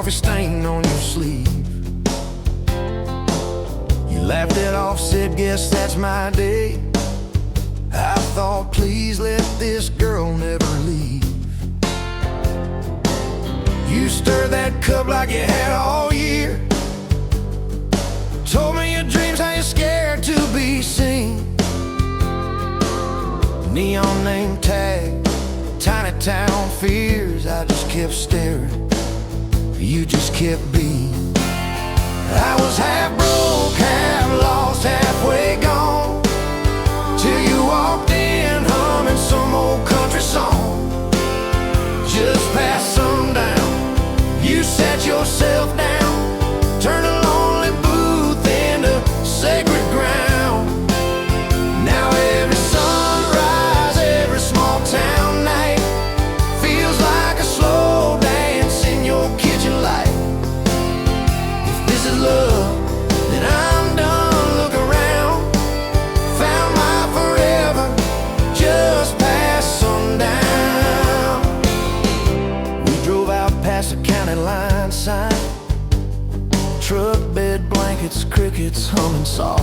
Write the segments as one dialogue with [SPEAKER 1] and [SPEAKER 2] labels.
[SPEAKER 1] coffee stain on your sleeve. You laughed it off, said, guess that's my day. I thought, please let this girl never leave. You stirred that cup like you had all year. Told me your dreams, how you're scared to be seen. Neon name tag, tiny town fears. I just kept staring, you just kept being. I was half broke, half lost, halfway gone, till you walked in humming some old country song. Just past sundown, you sat yourself down, turned a lonely booth into sacred ground. Now every sunrise, every small town night feels like a slow dance in your kitchen light. If this is love, then I'm done. Look around, found my forever just past sundown. We drove out past the county line sign, truck bed blankets, crickets humming soft.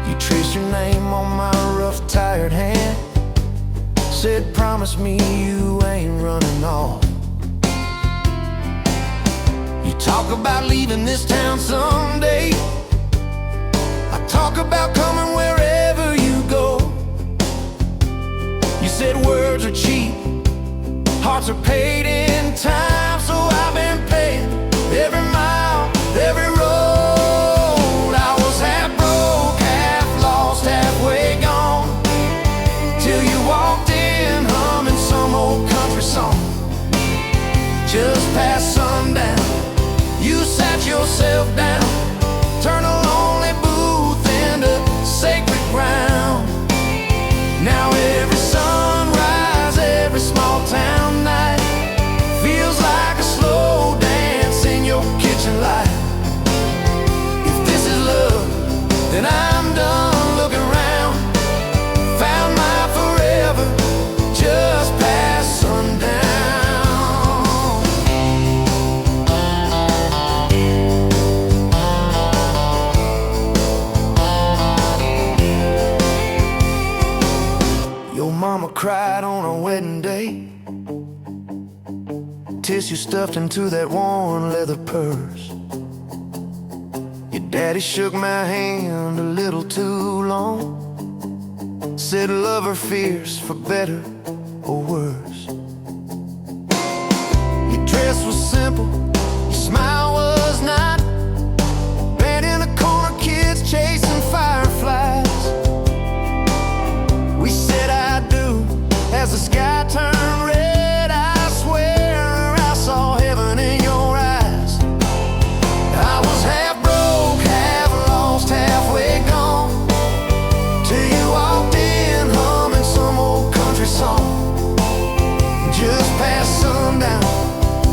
[SPEAKER 1] You traced your name on my rough, tired hand, said, promise me you ain't running off. You talk about leaving this town someday. I talk about coming wherever you go. You said words are cheap, hearts are paid in time. So I've been paying every mile, every road. I was half broke, half lost, halfway gone, till you walked in humming some old country song. Just past sundown, you sat yourself down, turned a lonely booth into sacred ground. Now every sunrise, every small town night feels like a slow dance in your kitchen light. If this is love, then I'm done. Look around, found my forever just past sundown. Your mama cried on our wedding day, tissue stuffed into that worn leather purse. Your daddy shook my hand a little too long, said love her fierce for better or worse. Your dress was simple, your smile was not, bent in a corner, kids chasing fireflies. We said I do as the sky turned red. I swear I saw heaven in your eyes. I was half broke, half lost, halfway gone, till you walked in humming some old country song. Just past sundown,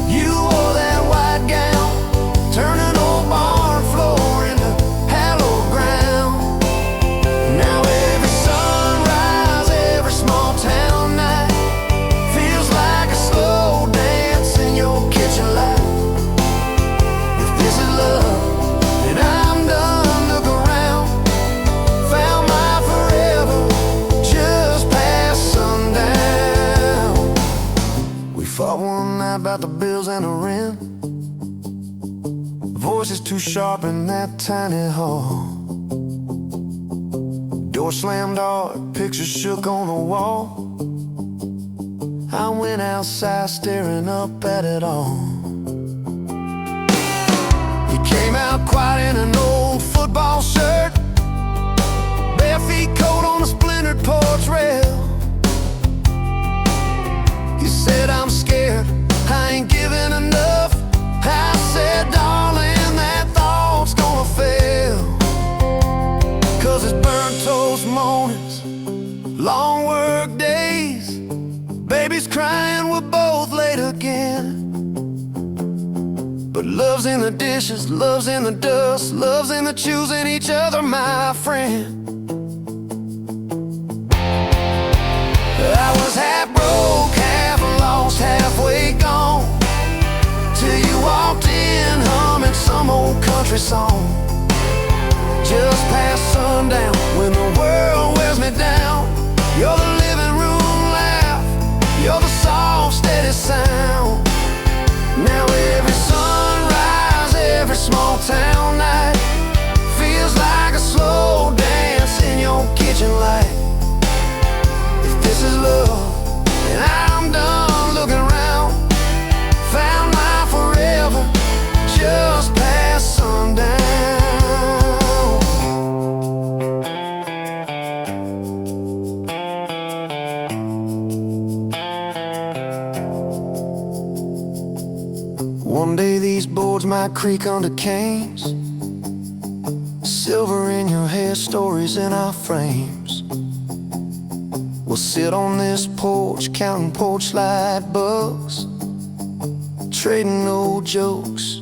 [SPEAKER 1] you wore that white gown, turning old barn floor into hallowed ground. Now every sunrise, every small town night feels like a slow dance in your kitchen light. If this is love, then I'm done. Look around, found my forever just past sundown. We fought one night about the bills and the rent, voices too sharp in that tiny hall. Door slammed hard, pictures shook on the wall. I went outside staring up at it all. You came out quiet in an old football shirt, bare feet cold on a splintered porch rail. You said, I'm scared, I ain't giving enough. I said, darling, that thought's gonna fail. 'Cause it's burnt toast mornings, long work days, babies crying, we're both late again. But love's in the dishes, love's in the dust, love's in the choosing each other, my friend. I was half broke, half lost, halfway gone, country song. Just past sundown, when the world wears me down, you're the living room laugh, you're the soft, steady sound. Now every sunrise, every small town night feels like a slow dance in your kitchen light. If this is love, then I'm done looking around. Found my forever just past sundown. One day these boards might creak under canes, silver in your hair, stories in our frames. We'll sit on this porch, counting porch light bugs, trading old jokes,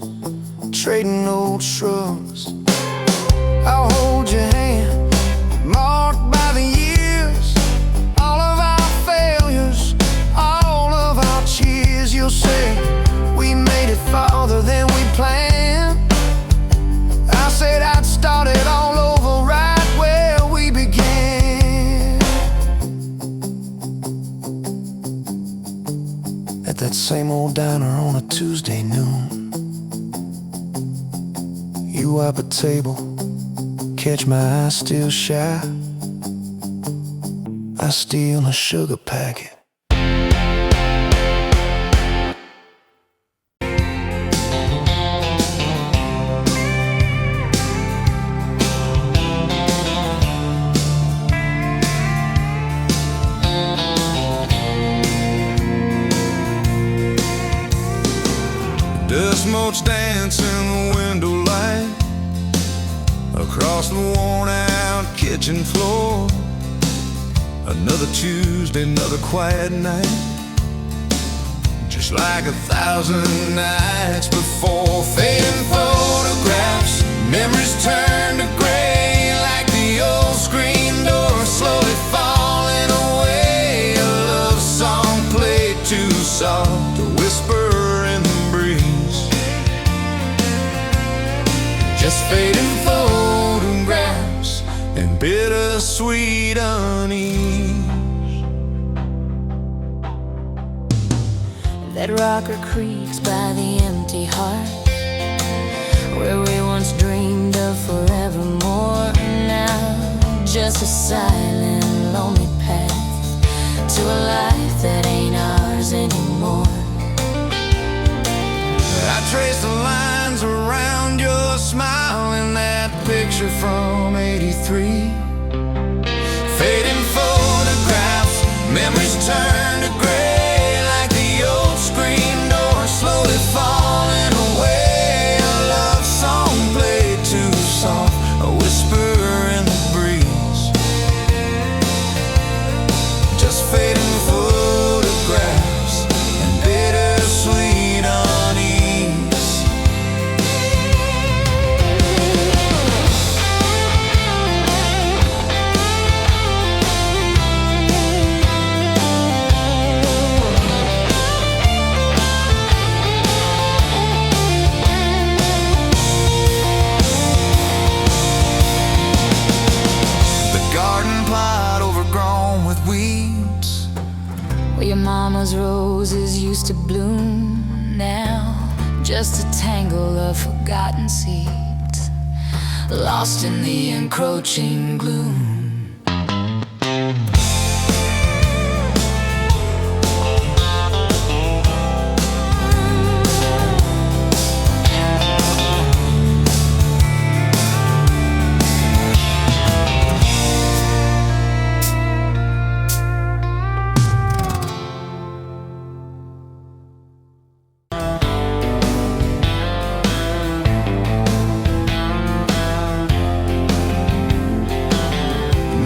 [SPEAKER 1] trading old shrugs. I'll hold your hand, marked by the years, all of our failures, all of our cheers. You'll say, we made it farther than we planned. I said I'd start it all over right where we began. At that same old diner on a Tuesday noon, you wipe a table, catch my eye still shy. I steal a sugar packet.
[SPEAKER 2] Dust motes dance in the window light across the worn-out kitchen floor. Another Tuesday, another quiet night, just like 1,000 nights before. Fading photographs, memories turn to gray, like the old screen door slowly falling away. A love song played too soft to whisper in the breeze. Just fading photographs and bittersweet unease.
[SPEAKER 3] That rocker creaks by the empty heart, where we once dreamed of forevermore. Now just a silent, lonely path to a life that ain't ours anymore.
[SPEAKER 1] I trace the lines around your smile in that picture from '83. Fading photographs, memories turn to gray, like the old screen door slowly falling away. A love song played too soft, a whisper in the breeze. Just fading photographs and bittersweet unease.
[SPEAKER 3] Where your mama's roses used to bloom, now just a tangle of forgotten seeds, lost in the encroaching gloom.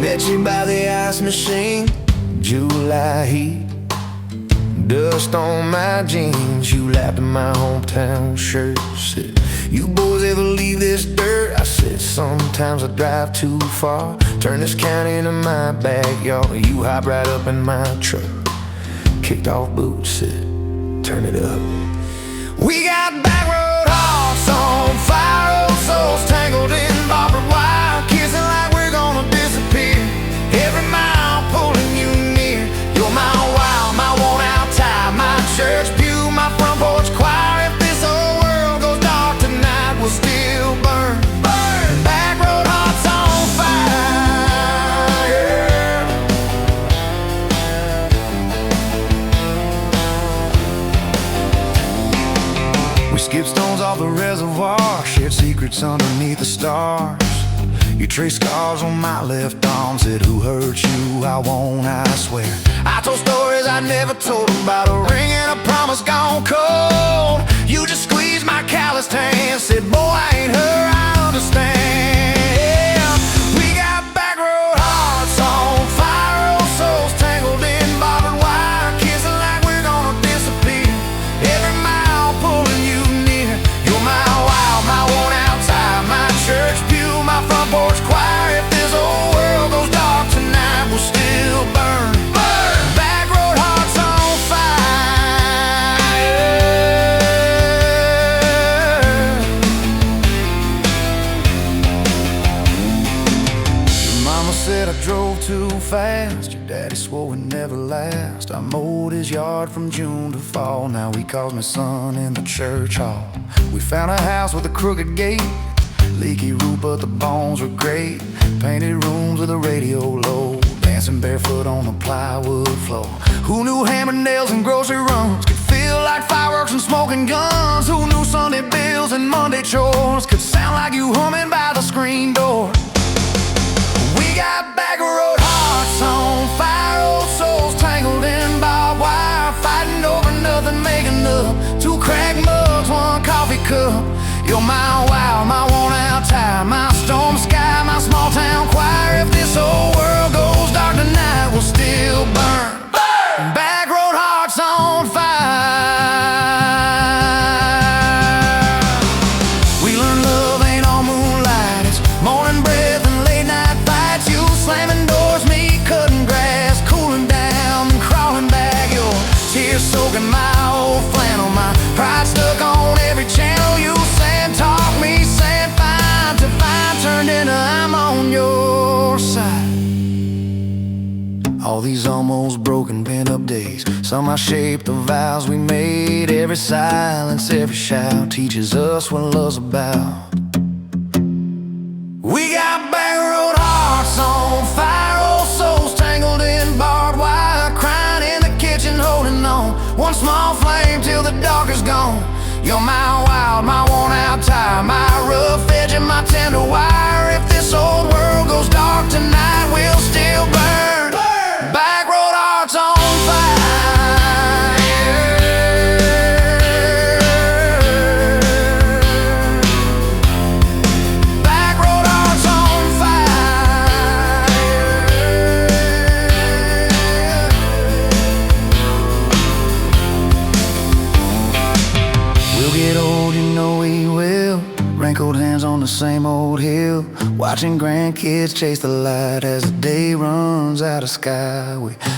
[SPEAKER 1] Met you by the ice machine, July heat, dust on my jeans. You lapped in my hometown shirt. Said, you boys ever leave this dirt? I said, sometimes I drive too far. Turn this county into my backyard. You hop right up in my truck, kicked off boots, said, turn it up. We got backroad hearts on fire, oh so We skipped stones off the reservoir, shared secrets underneath the stars. You traced scars on my left arm, said who hurt you, I won't, I swear. I told stories I never told about a ring and a promise gone cold. You just squeezed my calloused hand, said boy I ain't her, I understand. We got back road hearts on fire, old souls tangled in barbed wire, kissing like we're gonna disappear. Every mile pulling you near. You're my wild, my worn out time, my church pew, my front porch choir. If this whole world goes dark tonight, we'll still burn. Back road hearts on fire. Your mama said I drove too fast. Your daddy swore we'd never last. I mowed his yard from June to fall. Now he calls me son in the church hall. We found a house with a crooked gate, leaky roof but the bones were great. Painted rooms with a radio low, dancing barefoot on the plywood floor. Who knew hammer nails and grocery runs could feel like fireworks and smoking guns? Who knew Sunday bills and Monday chores could sound like you humming by the screen door? We got back road hearts on fire, old souls tangled in barbed wire, fighting over nothing, making up two cracked mugs, one coffee cup. You're my wild, my worn out time, my storm sky, my small town choir. If this whole world goes dark tonight, we'll still burn. Back road hearts on fire. We learned love ain't all moonlight, it's morning breath and late night fights. You slamming doors, me cutting grass, cooling down and crawling back. Your tears soaking my old flannel, my pride stuck on every channel. You talk me, saying fine to fine turned into I'm on your side. All these almost broken pent-up days, somehow shaped the vows we made. Every silence, every shout teaches us what love's about. We got back road hearts on fire, old souls tangled in barbed wire, crying in the kitchen, holding on one small flame till the dark is gone. You're my wild, my worn out tire, my rough edge and my tender wire. If this old world goes dark tonight, we'll still burn. Back road hearts on fire. Back road hearts on fire. We'll get old, you know we will. Wrinkled hands on the same old hill, watching grandkids chase the light as the day runs out of sky.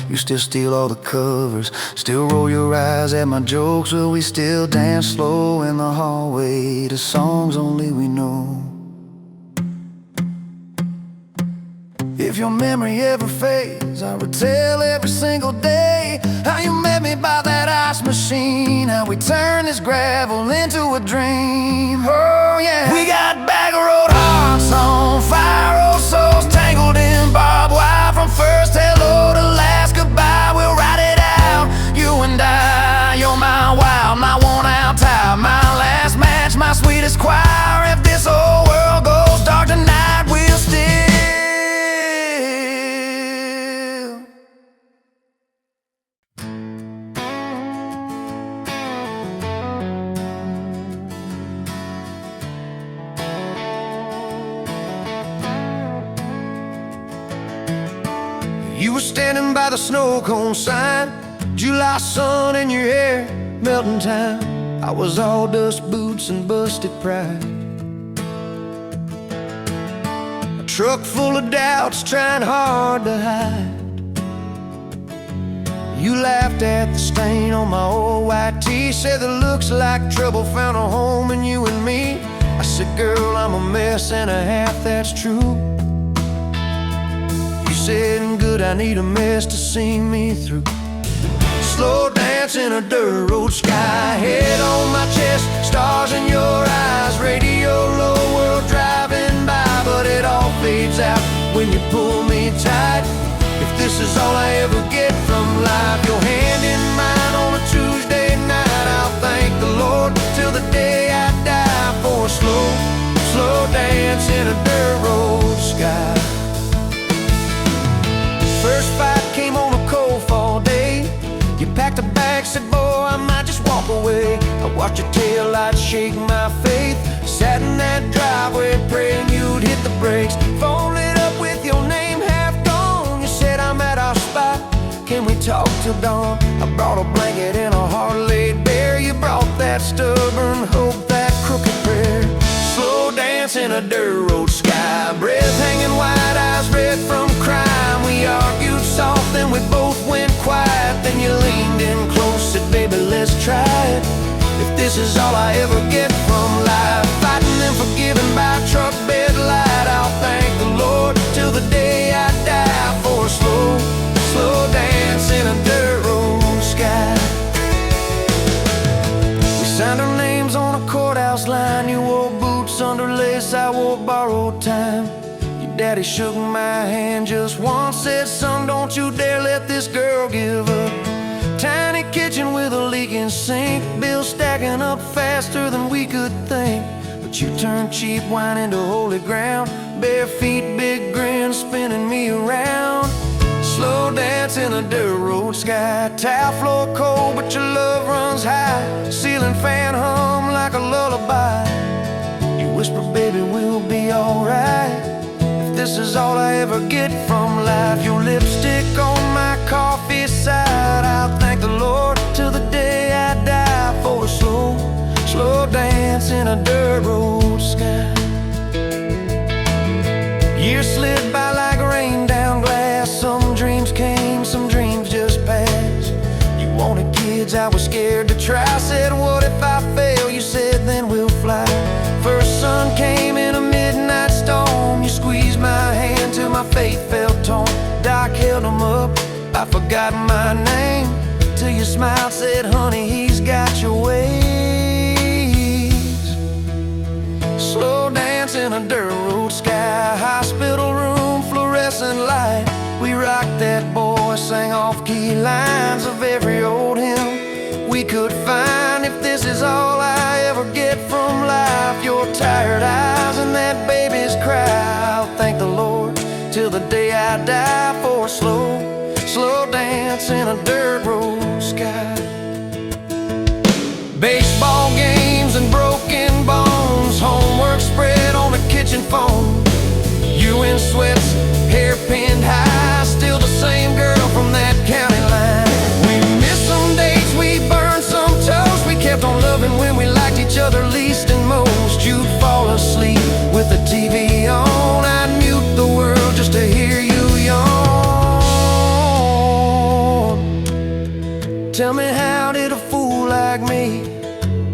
[SPEAKER 1] You still steal all the covers, still roll your eyes at my jokes. Will we still dance slow in the hallway to songs only we know? If your memory ever fades, I would tell every single day how you met me by that ice machine, how we turned this gravel into a dream. Oh yeah, we got back road hearts on fire, old souls tangled in barbed wire. From first hello to last goodbye, we'll ride it out, you and I. You're my wild, my worn out tire, my last match, my sweetest choir. If this whole world goes dark tonight, we'll still You were standing by the snow cone sign, July sun in your hair, melting time. I was all dust boots and busted pride, a truck full of doubts trying hard to hide. You laughed at the stain on my old white tee, said that looks like trouble found a home in you and me. I said, girl, I'm a mess and a half that's true. You said, good, I need a mess to see me through. Slow dance in a dirt road sky, head on my chest, stars in your eyes, radio low, world driving by. But it all fades out when you pull me tight. If this is all I ever get from life, your hand in mine on a Tuesday night, I'll thank the Lord till the day dance in a dirt road sky. First fight came on a cold fall day. You packed a bag, said, boy, I might just walk away. I watched your taillights shake my faith. Sat in that driveway praying you'd hit the brakes. Phone lit up with your name half gone. You said, I'm at our spot, can we talk till dawn? I brought a blanket and a heart laid bare. You brought that stubborn hope, that crooked prayer. Slow dance in a dirt road sky. Breath hanging wide, eyes red from crime. We argued soft, then we both went quiet. Then you leaned in close, said, baby, let's try it. If this is all I ever get from life, fighting and forgiving by truck bed light, I'll thank the Lord till the day I die for a slow, slow dance in a dirt road sky. We signed our names on a courthouse line. You wore boots under lace, I wore borrowed time. Your daddy shook my hand just once, said, son, don't you dare let this girl give up. Tiny kitchen with a leaking sink, bills stacking up faster than we could think. But you turned cheap wine into holy ground. Bare feet, big grin, spinning me around. Slow dance in a dirt road sky. Tile floor cold, but your love runs high. Ceiling fan hum like a lullaby. You whisper, baby, we'll be alright. If this is all I ever get from life, your lipstick on my coffee side, I'll thank the Lord till the day I die for a slow, slow dance in a dirt road sky. Years slid by like rain down glass. Some dreams came, some dreams just passed. You wanted kids, I was scared to try. Said, what if I fail? You said, then we'll fly. First sun came in a midnight storm. You squeezed my hand till my faith felt torn. Doc held them up, I forgot my name, till you smiled, said, honey, he's got your ways. Slow dance in a dirt road sky. Hospital room, fluorescent light. We rocked that boy, sang off-key lines of every old hymn we could find. If this is all I ever get from life, your tired eyes and that baby's cry, I'll thank the Lord till the day I die for a slow, slow dance in a dirt road sky. Baseball games and broken bones, homework spread on the kitchen phone. You in sweats, hair pinned high, still the same girl from that county line. We missed some dates, we burned some toast. We kept on loving when we liked each other least and most. You'd fall asleep with the TV on, I'd mute the world just to hear you yawn. Tell me, how did a fool like me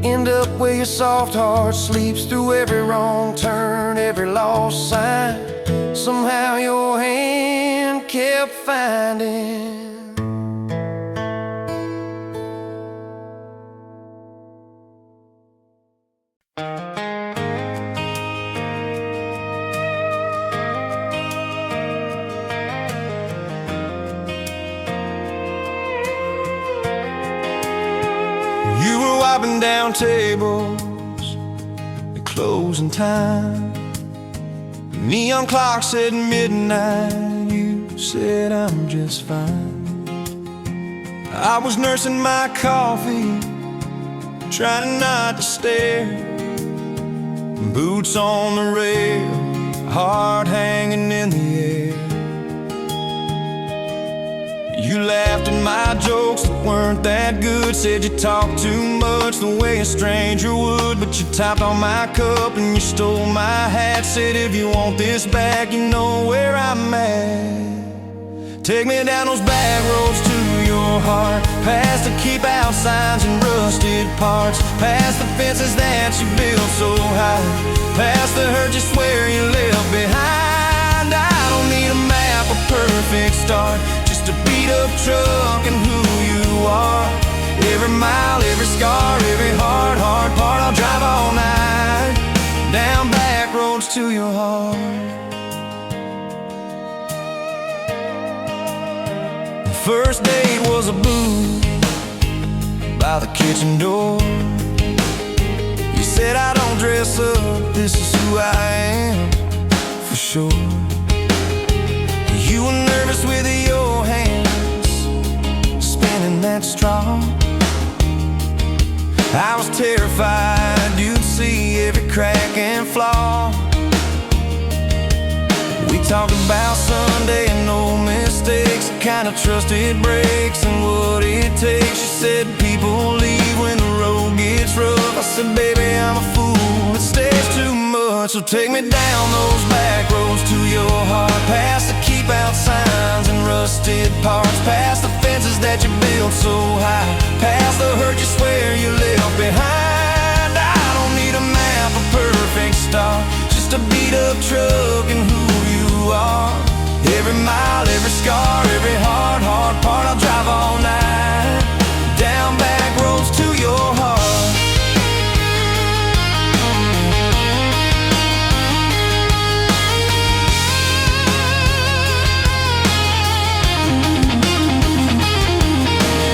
[SPEAKER 1] end up where your soft heart sleeps? Through every wrong turn, every lost sign, somehow your hand kept finding. You were wiping down tables at closing time. Neon clock said midnight. You said I'm just fine. I was nursing my coffee, trying not to stare. Boots on the rail, heart hanging in the air. You laughed at my jokes that weren't that good. Said you talked too much the way a stranger would. But you topped on my cup and you stole my hat. Said if you want this back, you know where I'm at. Take me down those back roads to your heart, past the keep out signs and rusted parts, past the fences that you built so high, past the hurt you swear you left behind. I don't need a map, a perfect start, just a beat up truck and who you are. Every mile, every scar, every hard part, I'll drive all night down back roads to your heart. The first date was a booth by the kitchen door. You said I don't dress up, this is who who I am, for sure. You were nervous with your hands spinning that straw. I was terrified you'd see every crack and flaw. We talked about Sunday and no mistakes, the kind of trust it breaks and what it takes. You said people leave when the road gets rough. I said, baby, I'm a fool, it stays too much. So take me down those back roads to your heart, past the keep out signs and rusted parts, past the fences that you built so high, past the hurt you swear you left behind. I don't need a map, a perfect start, just a beat up truck and who you are. Every mile, every scar, every hard part, I'll drive all night down back roads to your heart.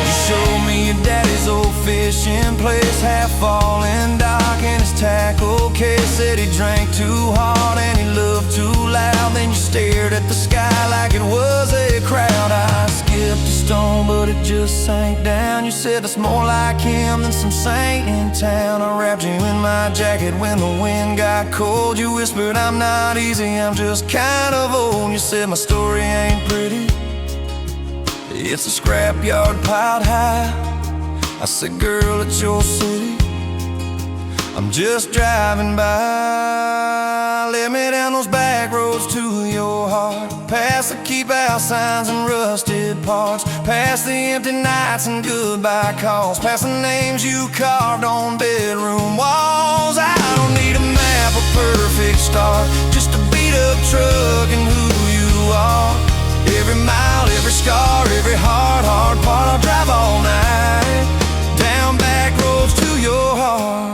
[SPEAKER 1] You showed me your daddy's old fishing place, half fallen dock and his tackle case. Said he drank too hard and he loved too loud. Then you stared at the sky like it was a crowd. I skipped a stone but it just sank down. You said that's more like him than some saint in town. I wrapped you in my jacket when the wind got cold. You whispered, I'm not easy, I'm just kind of old. You said my story ain't pretty, it's a scrapyard piled high. I said, girl, it's your city, I'm just driving by. Let me down those back roads to your heart, past the keep out signs and rusted parts, past the empty nights and goodbye calls, past the names you carved on bedroom walls. I don't need a map, a perfect start, just a beat up truck and who you are. Every mile, every scar, every hard part, I'll drive all night down back roads to your heart.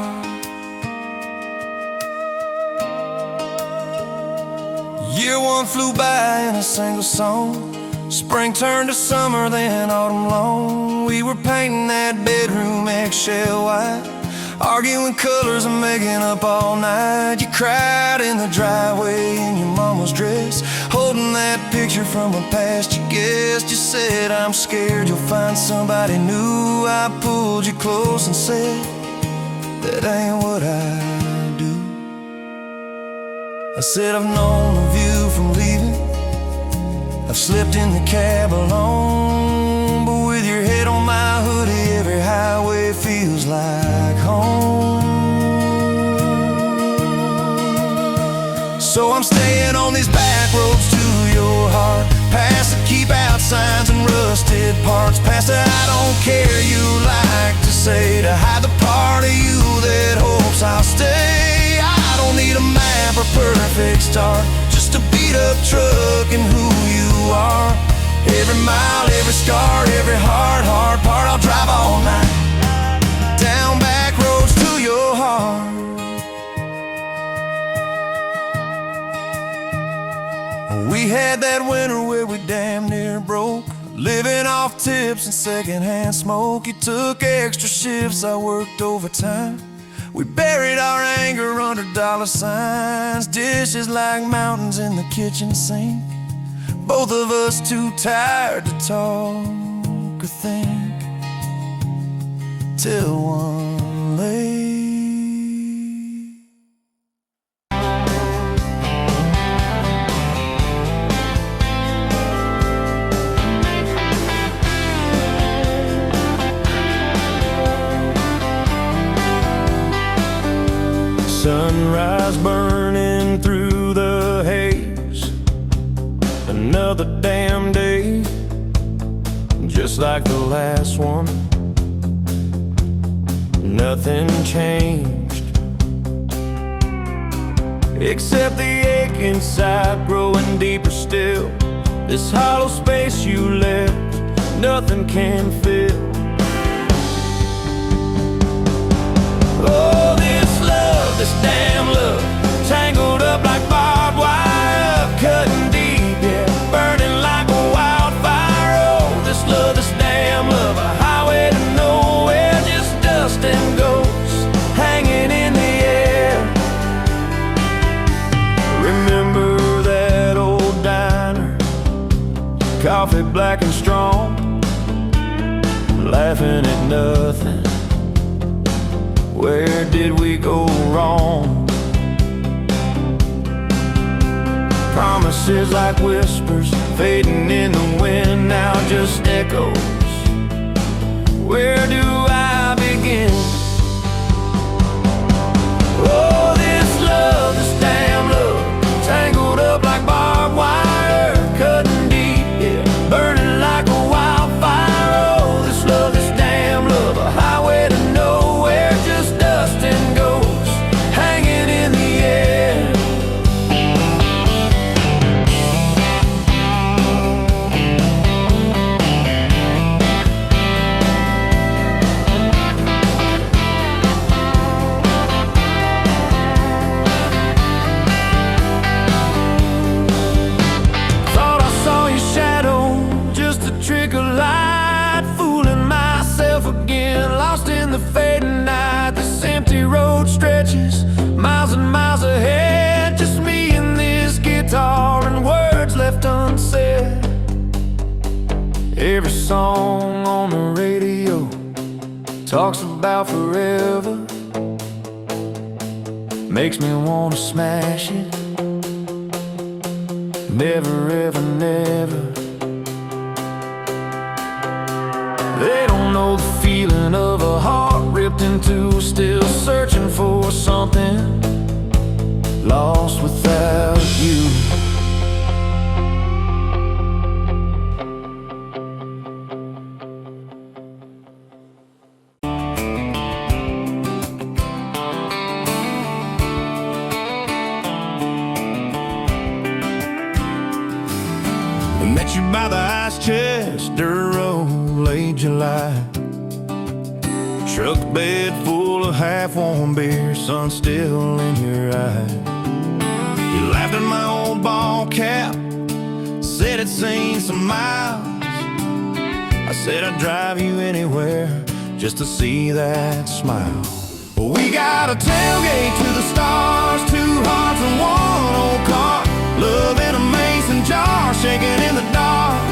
[SPEAKER 1] Year one flew by in a single song. Spring turned to summer, then autumn long. We were painting that bedroom eggshell white, arguing colors and making up all night. You cried in the driveway in your mama's dress, holding that picture from a past you guessed. You said, I'm scared you'll find somebody new. I pulled you close and said, that ain't what I do. I said, I've known of you from leaving, I've slept in the cab alone, but with your head on my hoodie, every highway feels like home. So I'm staying on these back roads to your heart, past the keep out signs and rusted parts, past the I don't care you like to say, to hide the part of you that hopes I'll stay. I don't need a map or perfect start, just a beat up truck and who you are. Every mile, every scar, every hard part, I'll drive all night down back roads to your heart. We had that winter where we damn near broke, living off tips and secondhand smoke. You took extra shifts, I worked overtime. We buried our anger under dollar signs, dishes like mountains in the kitchen sink, both of us too tired to talk or think, till one late sunrise burning through the haze, another damn day, just like the last one. Nothing changed, except the ache inside growing deeper still. This hollow space you left, nothing can fill. Oh, this love, this damn love, tangled up like barbed wire, cutting deep, yeah, burning like a wildfire. Oh, this love, this damn love, a highway to nowhere, just dust and ghosts hanging in the air. laughing at nothing. Where did we go wrong? Promises like whispers fading in the wind, now just echoes. Where do I begin? Oh, this love, this damn love, tangled up like barbed wire, cutting deep, yeah, burning like a wildfire. Oh, this love, this damn love, a highway to nowhere, just dust and ghosts hanging in the air. Trick of light, fooling myself again, lost in the fading night. This empty road stretches miles and miles ahead, just me and this guitar and words left unsaid. Every song on the radio talks about forever, makes me wanna smash it. Never ever never. They don't know the feeling of a heart ripped in two, still searching for something, lost without you. We met you by the ice chest, dirt road, late July. Truck bed full of half-warm beer, sun still in your eye. You laughed at my old ball cap, said it's seen some miles. I said I'd drive you anywhere just to see that smile. We got a tailgate to the stars, two hearts and one old car, love in a mason jar, shaking in the dark.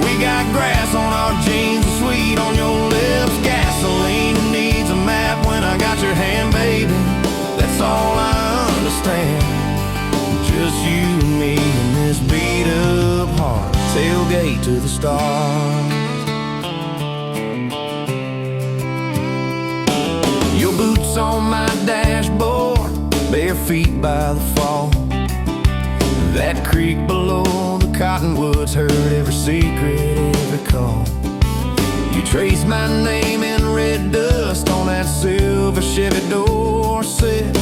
[SPEAKER 1] We got grass on our jeans, sweet on your lips, gasoline who needs a map when I got your hand, baby. That's all I understand. Just you and me and this beat up heart, tailgate to the stars. Your boots on my dashboard, bare feet by the fall. That creek below the cottonwoods heard every secret, every call. You traced my name in red dust on that silver Chevy Dorset.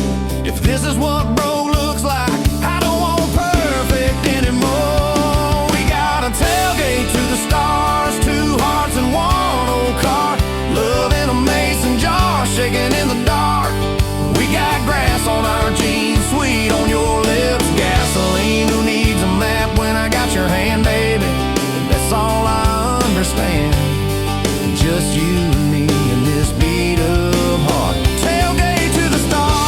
[SPEAKER 1] If this is what broke looks like, I don't want perfect anymore. We got a tailgate to the stars, two hearts and one old car, love in a mason jar, shaking in the dark. We got grass on our jeans, sweet on your lips, gasoline who needs a map when I got your hand, baby. That's all I understand. Just you and me and this beat up heart, tailgate to the stars.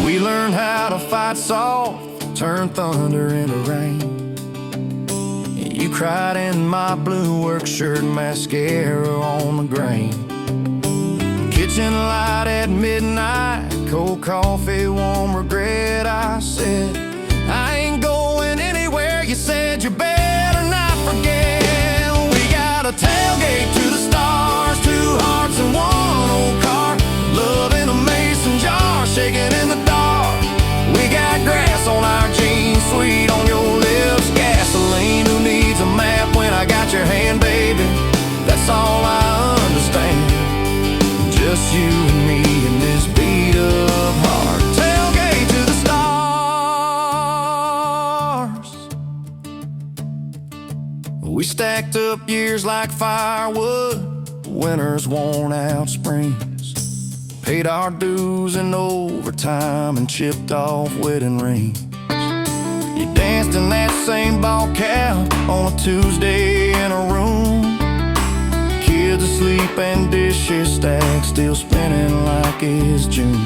[SPEAKER 1] We learned how to fight soft, turn thunder into rain. You cried in my blue work shirt, mascara on the grain. Kitchen light at midnight, cold coffee, warm regret. I said, I ain't going anywhere. You said you better not forget. We got a tailgate to the stars, two hearts and one old car, love in a mason jar, shaking in the dark. We got grass on our jeans, sweet on your lips, gasoline who needs a map when I got your hand, baby. That's all I understand. Just you and me and this beat up heart, tailgate to the stars. We stacked up years like firewood, winters worn out springs, paid our dues in overtime and chipped off wedding rings. You danced in that same ball cap on a Tuesday in a room, kids asleep and dishes stacked, still spinning like it's June.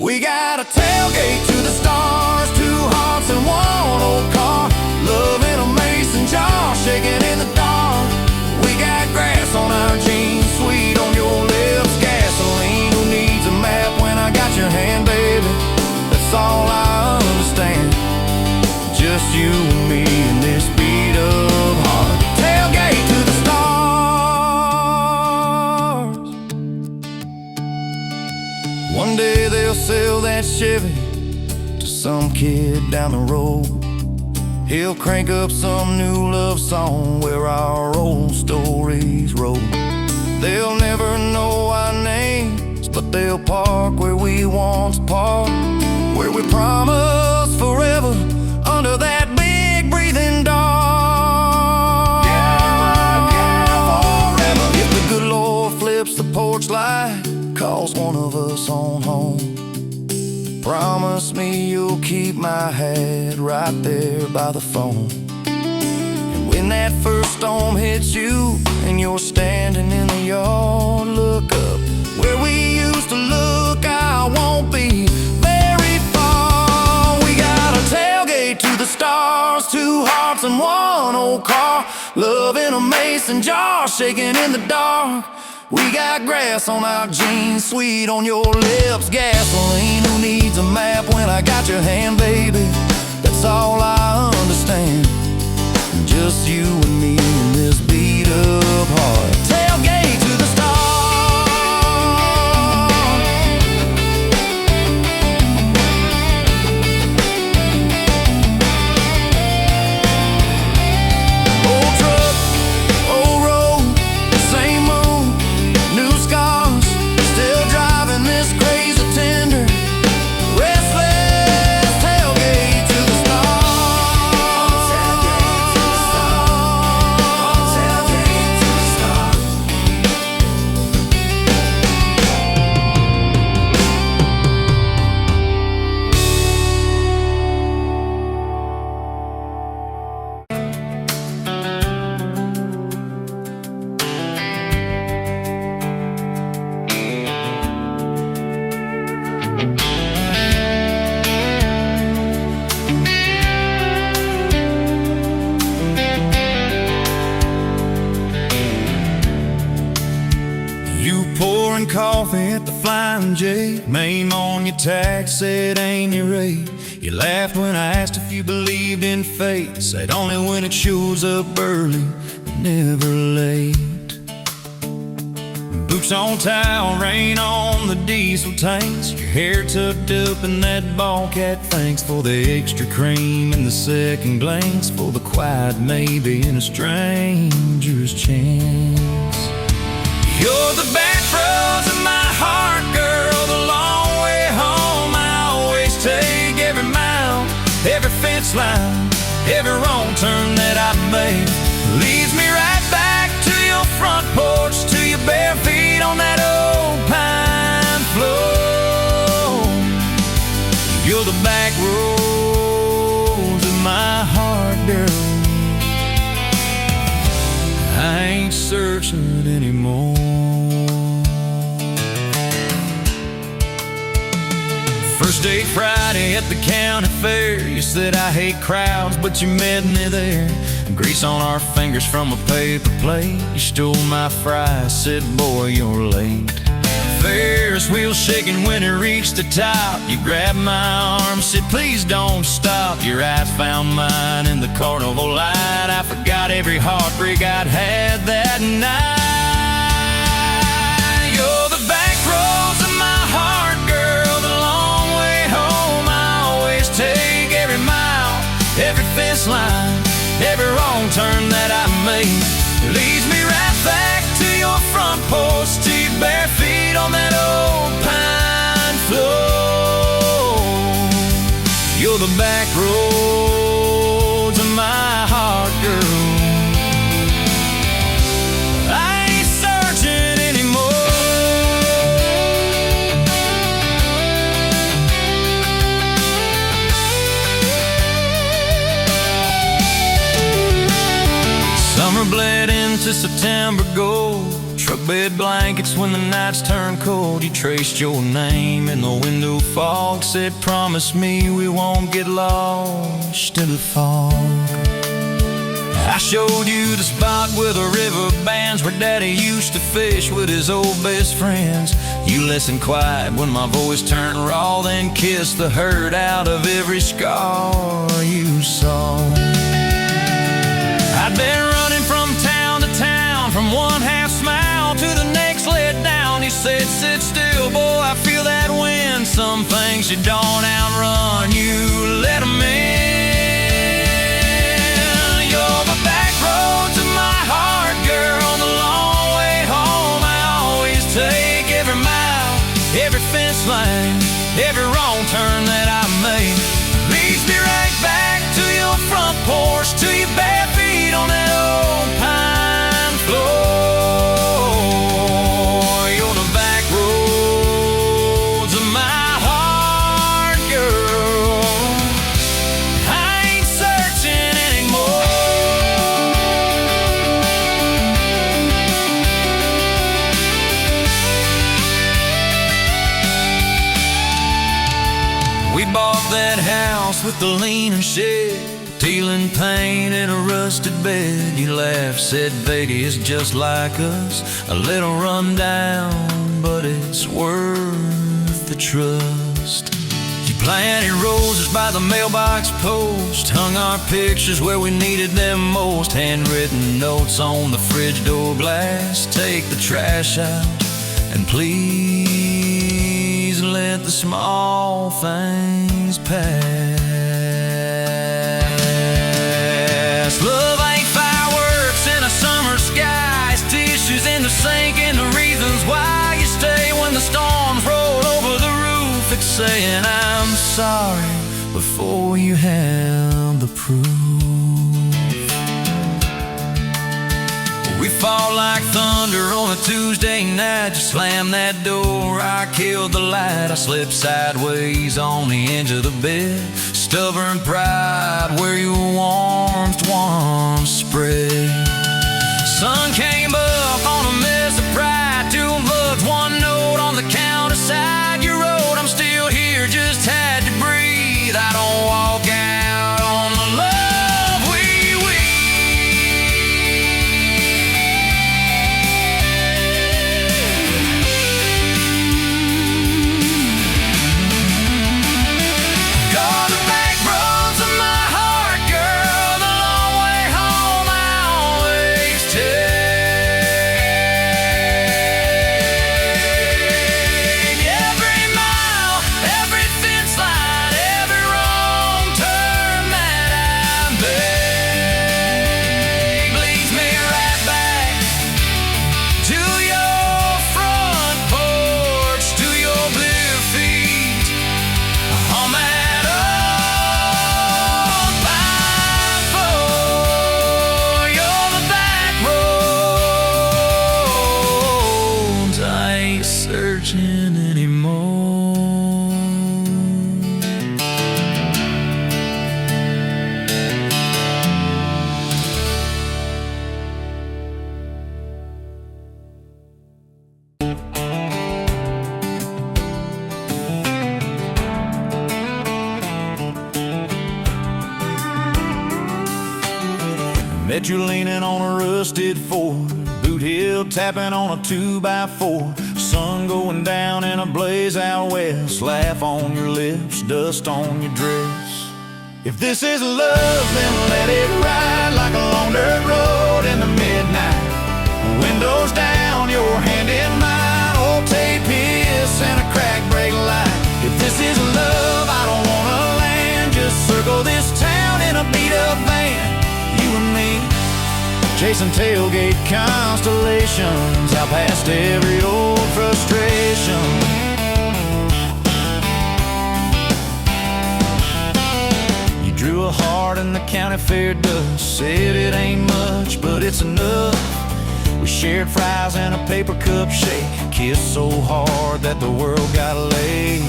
[SPEAKER 1] We got a tailgate to the stars, two hearts and one old car. Love in a mason jar, shaking in the dark. We got grass on our jeans, sweet on your lips, gasoline. Who needs a map when I got your hand, baby? That's all I understand. Just you and me in this beat of heart. Tailgate to the stars. One day they'll sell that Chevy to some kid down the road. He'll crank up some new love song where our old stories roll. They'll never know our names, but they'll park where we once parked, where we promised forever under that big breathing dog. Yeah, forever. If the good Lord flips the porch light, calls one of us on home, promise me you'll keep my hat right there by the phone. And when that first storm hits you and you're standing in the yard, look up where we used to look. I won't be very far. We got a tailgate to the stars, two hearts and one old car. Love in a mason jar, shaking in the dark. We got grass on our jeans, sweet on your lips, gasoline. Who needs a map when I got your hand, baby? That's all I understand. Just you and me in this beat up heart. Tailgate to the stars. Old truck, old road, same moon, new scars, still driving this crazy tender, restless. Tailgate to the stars. Tailgate to the stars. You pouring coffee at the Flying J, name on your tag said ain't your rate. You laughed when I asked if you believed in fate, said only when it shows up early, never late. Boots on towel, rain on the diesel tanks, your hair tucked up in that ball cat. Thanks for the extra cream and the second glance, for the quiet maybe in a stranger's chance. You're the backroads of my heart, girl, the long way home. I always take every mile, every fence line, every wrong turn that I've made leads me right back to your front porch, to your bare feet on that old pine floor. You're the backroads of my heart, girl. I ain't searching anymore. First date Friday at the county fair, you said I hate crowds, but you met me there. Grease on our fingers from a paper plate, you stole my fries, said boy you're late. Ferris wheel shaking when it reached the top, you grabbed my arm, said please don't stop. Your eyes found mine in the carnival light, I forgot every heartbreak I'd had that night. You're the back roads of my heart, girl, the long way home. I always take every mile, every fence line, every wrong turn that I made leads me right back to your front porch, to your bare feet on that old pine floor. You're the back roads of my heart, girl. I ain't searching anymore. Summer bled into September gold,
[SPEAKER 2] Truck bed blankets when the nights turn cold. You traced your name in the window fog. Said promise me we won't get lost in the fog. I showed you the spot where the river bands, where Daddy used to fish with his old best friends. You listened quiet when my voice turned raw, then kissed the hurt out of every scar you saw. I'd been running from town to town, from one half smile to the next let down. You said, sit still, boy, I feel that wind. Some things you don't outrun, you let them in. You're the back roads of my heart, girl. The long way home I always take. Every mile, every fence line, every wrong turn that I make leads me right back to your front porch, to your bare feet on that old pine floor. You're the back roads of my heart, girl. I ain't searching anymore. We bought that house with the leaning shed, dealing paint in a rusted bed. You laughed, said Vegas is just like us, a little run down, but it's worth the trust. You planted roses by the mailbox post, hung our pictures where we needed them most. Handwritten notes on the fridge door glass, take the trash out and please let the small things pass. Love ain't fireworks in a summer sky, it's tissues in the sink and the reasons why you stay when the storms roll over the roof. It's saying I'm sorry before you have the proof. We fall like thunder on a Tuesday night. You slam that door, I killed the light. I slipped sideways on the edge of the bed. Stubborn pride where your warmth once spread. Sun came up on a mess of pride. 2 bucks, 1 note on the counter side. You wrote, I'm still here, just had to breathe. I don't walk out on the love we You're the back roads of my heart, girl. The long way home I always take. Every mile, every fence line, every wrong turn that I make leads me right back to your front porch, to your bare feet on that old pine floor. You're the back roads, I ain't searching anymore. Met you leaning on a rusted Ford, boot heel tapping on a 2x4. Sun going down in a blaze out west, laugh on your lips, dust on your dress. If this is love, then let it ride like a long dirt road in the midnight. Windows down, your hand in mine, old tape hiss and a crack brake light. If this is love, I don't wanna land, just circle this town in a beat up van. You and me, chasing tailgate constellations, out past every old frustration. You drew a heart in the county fair dust, said it ain't much, but it's enough. We shared fries and a paper cup shake, kissed so hard that the world got laid.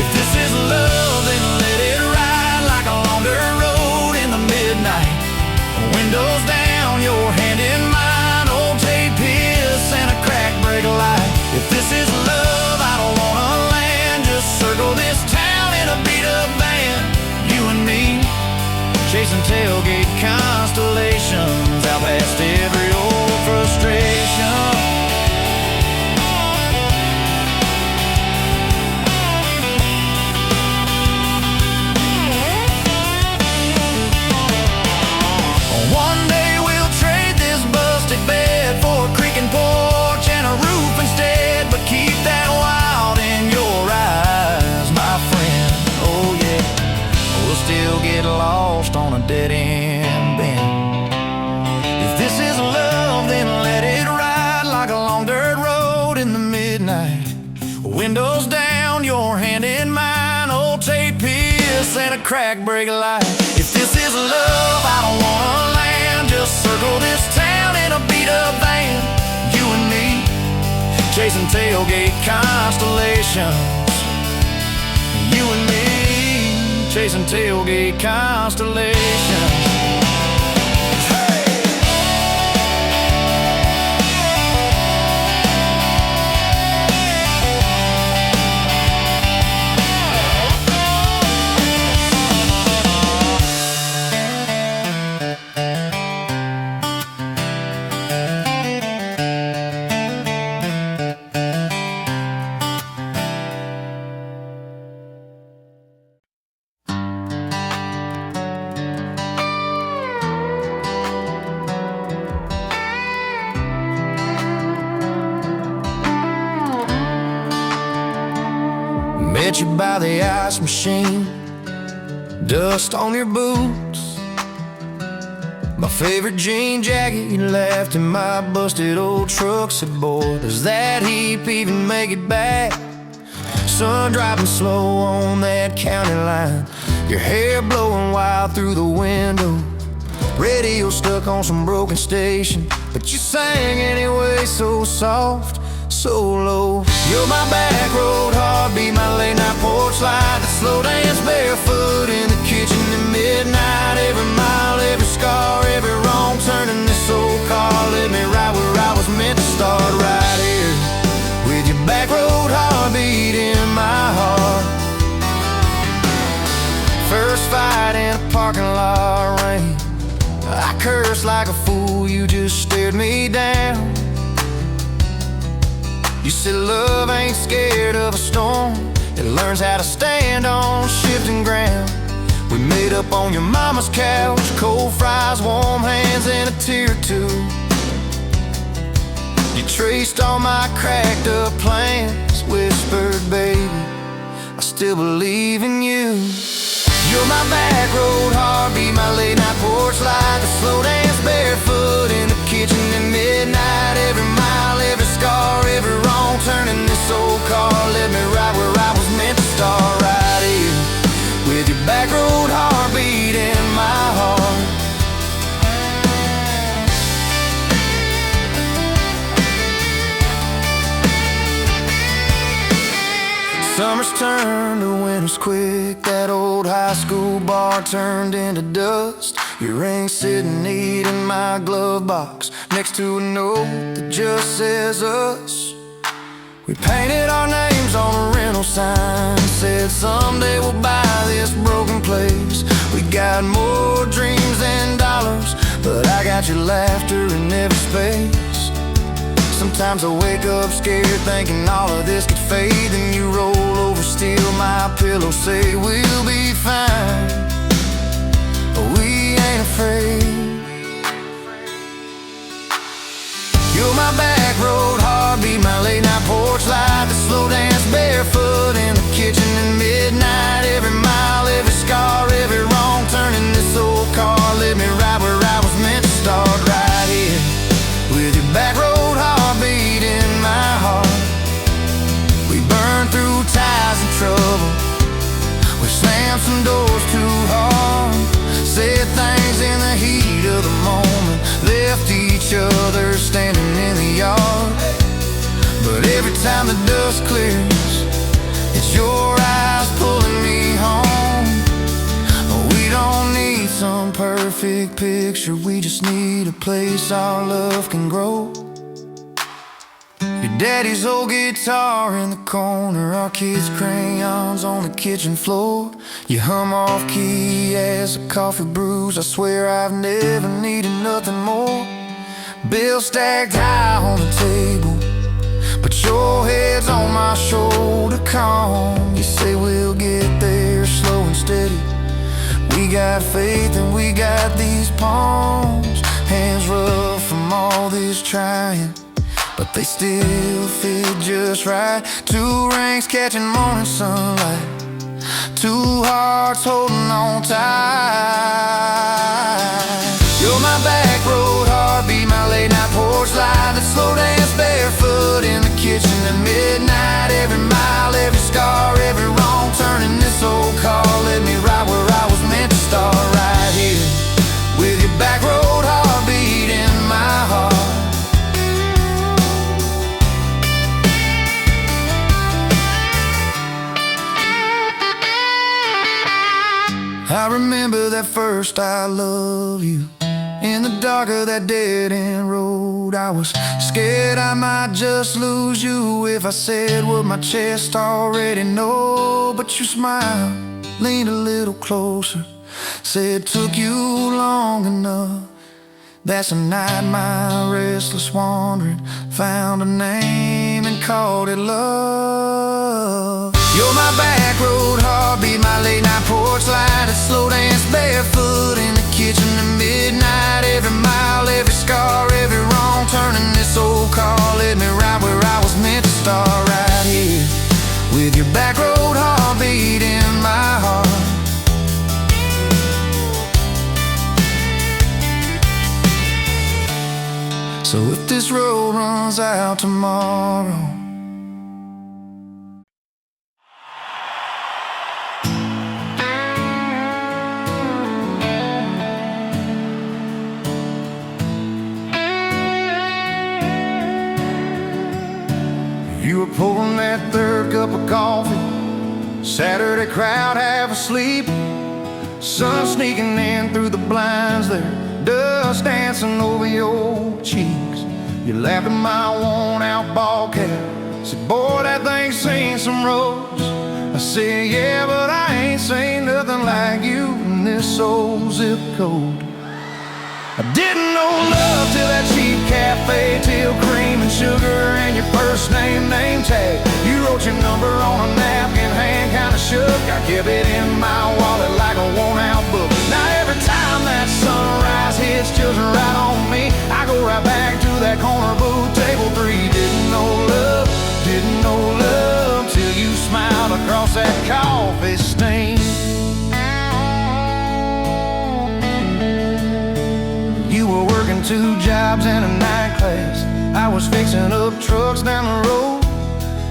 [SPEAKER 2] If this is love, then let it ride like a long dirt road in the midnight. Windows down, your hand in mine, old
[SPEAKER 1] chasing tailgate constellations out past every old frustration. One day we'll trade this busted bed for a creaking porch and a roof instead, but keep that wild in your eyes, my friend. Oh yeah, we'll still get lost on a dead-end bend. If this is love, then let it ride like a long dirt road in the midnight. Windows down, your hand in mine, old tape hiss and a crack brake light. If this is love, I don't wanna land. Just circle this town in a beat-up van. You and me, chasing tailgate constellations. You and me, chasing tailgate constellations. Met you by the ice machine, dust on your boots, my favorite jean jacket you left in my busted old truck. Said, boy, does that heap even make it back? Sun driving slow on that county line, your hair blowing wild through the window, radio stuck on some broken station, but you sang anyway, so soft, so low. You're my back road heartbeat, my late night porch light, the slow dance barefoot in the kitchen at midnight. Every mile, every scar, every wrong turn in this old car led me right where I was meant to start, right here with your back road heartbeat in my heart. First fight in a parking lot rain, I cursed like a fool, you just stared me down. You said love ain't scared of a storm, it learns how to stand on shifting ground. We made up on your mama's couch, cold fries, warm hands, and a tear or two. You traced all my cracked up plans, whispered, baby, I still believe in you. You're my back road heartbeat, my late night porch light, the slow dance barefoot in the kitchen at midnight. Every mile, every scar, every wrong turn in this old car led me right where I was meant to start, right here with your back road heartbeat in my heart. Summer's turned to winter's quick, that old high school bar turned into dust. Your ring sitting neat in my glove box, next to a note that just says us. We painted our names on a rental sign, said someday we'll buy this broken place. We got more dreams than dollars, but I got your laughter in every space. Sometimes I wake up scared thinking all of this could fade, then you roll over, steal my pillow, say we'll be fine, but we ain't afraid. You're my back road heartbeat, my late night porch light, the slow dance barefoot in the kitchen at midnight. Every mile, every scar, every wrong turn in this old car led me right where I was meant to start, right here with your back road heartbeat in my heart. We burned through ties and trouble, we slammed some doors too hard, said things in the heat of the moment, left each other standing in the yard. But every time the dust clears, it's your eyes pulling me home. We don't need some perfect picture, we just need a place our love can grow. Your Daddy's old guitar in the corner, our kids' crayons on the kitchen floor. You hum off key as the coffee brews. I swear I've never needed nothing more. Bills stacked high on the table, but your head's on my shoulder, calm. You say we'll get there slow and steady. We got faith and we got these palms. Hands rough from all this trying, but they still fit just right. Two rings catching morning sunlight, two hearts holding on tight. You're my back road heartbeat, my late night porch light, that slow dance barefoot in the kitchen at midnight. Every mile, every scar, every wrong turn in this old car led me right where I was meant to start, right here with your back road heartbeat in my heart. I remember that first I love you in the dark of that dead-end road. I was scared I might just lose you if I said what my chest already know. But you smiled, leaned a little closer, said took you long enough. That's the night my restless wandering found a name and called it love. You're my back road heartbeat, my late night porch light, a slow dance barefoot in the kitchen at midnight. Every mile, every scar, every wrong turn in this old car led me right where I was meant to start, right here with your back road heartbeat in my heart. So if this road runs out tomorrow, you were pouring that third cup of coffee, Saturday crowd half asleep, sun sneaking in through the blinds there, dust dancing over your cheeks. You laughed at my worn-out ball cap, said, boy, that thing's seen some roads. I said, yeah, but I ain't seen nothing like you in this old zip code. I didn't know love till that cheap cafe, till cream and sugar and your first name tag. You wrote your number on a napkin, hand kinda shook. I kept it in my wallet like a worn-out book. Now every time that sunrise hits just right on me, I go right back to that corner booth, table 3. Didn't know love till you smiled across that coffee stain. You were working 2 jobs and a night class, I was fixing up trucks down the road.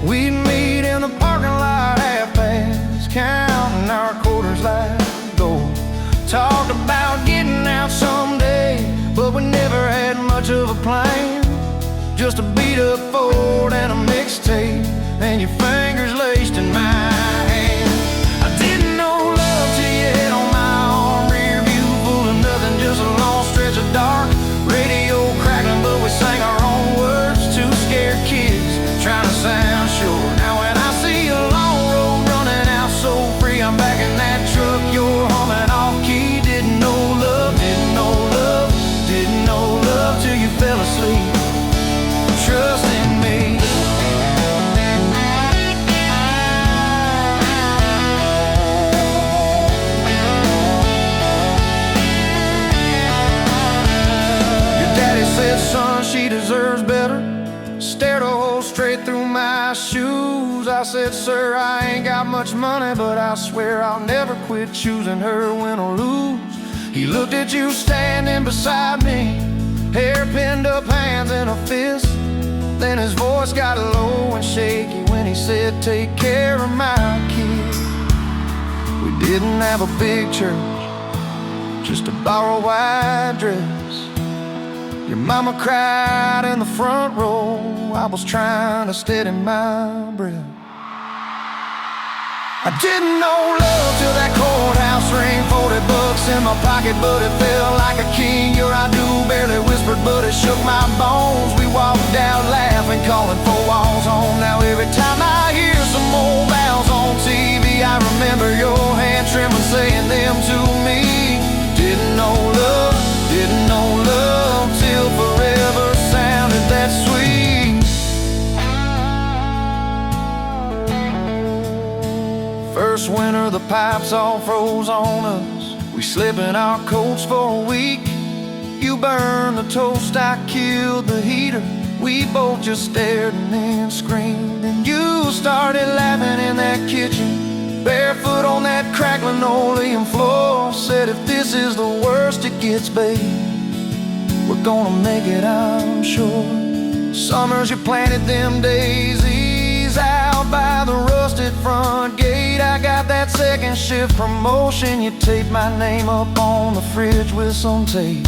[SPEAKER 1] We'd meet in the parking lot half past, counting our quarters like gold. Talked about getting out someday, but we never had much of a plan. Just a beat up Ford and a mixtape, and your fingers laced in my hand. I didn't know love till you hit on my arm, rear view full of nothing, just a long stretch of dark. Radio crackling, but we sang our own words, 2 scared kids trying to sound sure. Now when I see a long road running out so free, I'm back in that truck, you're humming off key. Didn't know love till you fell asleep. Trust in me. Said, son, she deserves better. Stared a hole straight through my shoes. I said, sir, I ain't got much money, but I swear I'll never quit choosing her, win or lose. He looked at you standing beside me, hair pinned up, hands in a fist. Then his voice got low and shaky when he said, take care of my kid. We didn't have a big church, just a borrowed white dress. Your mama cried in the front row, I was trying to steady my breath. I didn't know love till that courthouse ring, 40 bucks in my pocket, but it felt like a king. Your I do barely whispered, but it shook my bones. We walked out laughing, calling for our Every time I hear some old Vows on TV, I remember your hand trembling saying them to me. Didn't know love till forever sounded that sweet. First winter the pipes all froze on us. We slept in our coats for a week. You burned the toast, I killed the heater. We both just stared and then screamed. And you started laughing in that kitchen, barefoot on that cracked linoleum floor. Said, if this is the worst it gets, babe, we're gonna make it, I'm sure. Summers you planted them daisies out by the rusted front gate. I got that second shift promotion. You taped my name up on the fridge with some tape.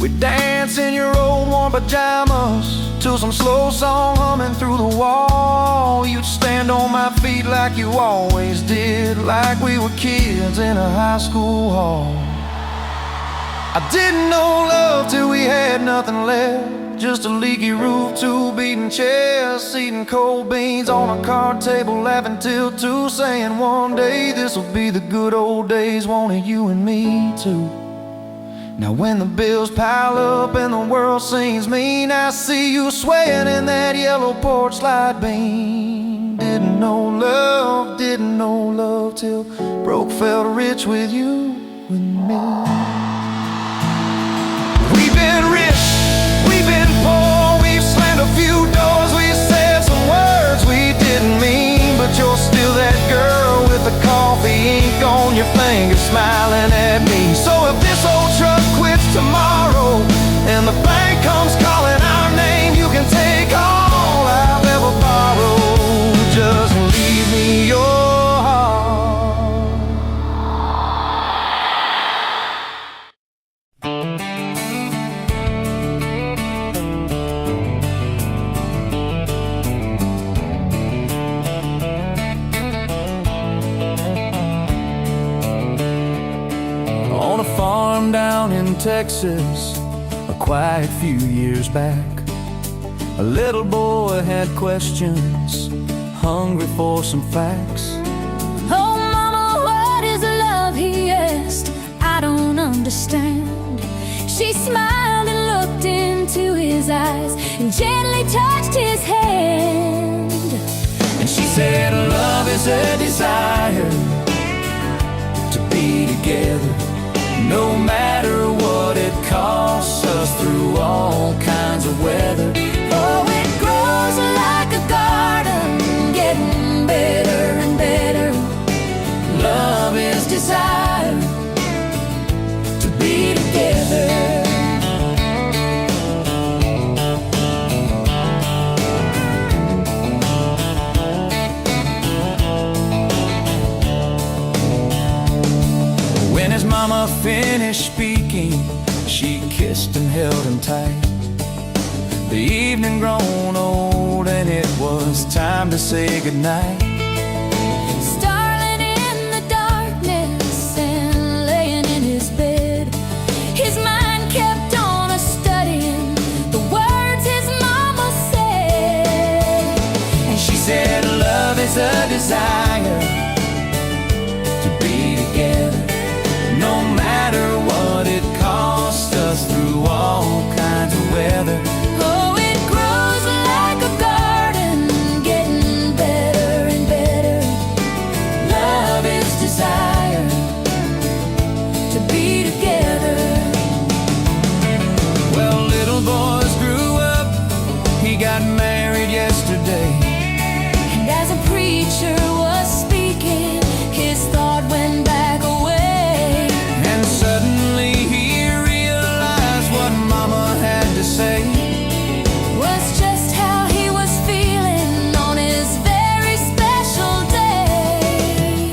[SPEAKER 1] We dance in your old warm pajamas to some slow song humming through the wall. You'd stand on my feet like you always did, like we were kids in a high school hall. I didn't know love till we had nothing left, just a leaky roof, two beating chairs, eating cold beans on a card table, laughing till 2, saying one day this'll be the good old days, wanted you and me too. Now when the bills pile up and the world seems mean, I see you swaying in that yellow porch light beam. Didn't know love till broke felt rich with you and me. We've been rich, we've been poor, we've slammed a few doors, we said some words we didn't mean, but you're still that girl with the coffee ink on your finger smiling at me. So if this old truck quits tomorrow and the bank comes calling our name, you can take all I've ever borrowed, just leave me your heart. On a farm down in Texas, a quiet few years back, a little boy had questions, hungry for some facts.
[SPEAKER 3] Oh mama, what is love, he asked. I don't understand. She smiled and looked into his eyes and gently touched his hand.
[SPEAKER 1] And she said love is a desire to be together, no matter what it costs us, through all kinds of weather.
[SPEAKER 3] Oh, it grows like a garden, getting better and better.
[SPEAKER 1] Love is desire to be together. When his mama finished speaking, she kissed and held him tight. The evening grown old and it was time to say goodnight.
[SPEAKER 3] Starling in the darkness and laying in his bed, his mind kept on a-studying the words his mama said.
[SPEAKER 1] And she said love is a desire to be together, no matter what it costs us, through all kinds of weather.
[SPEAKER 3] Oh, it grows like a garden, getting better and better.
[SPEAKER 1] Love is desire
[SPEAKER 3] To be together.
[SPEAKER 1] Well, little boys grew up, he got married yesterday.
[SPEAKER 3] And as a preacher was speaking, his thought went back away.
[SPEAKER 1] And suddenly he realized what mama had to say.
[SPEAKER 3] Was just how he was feeling on his very special day.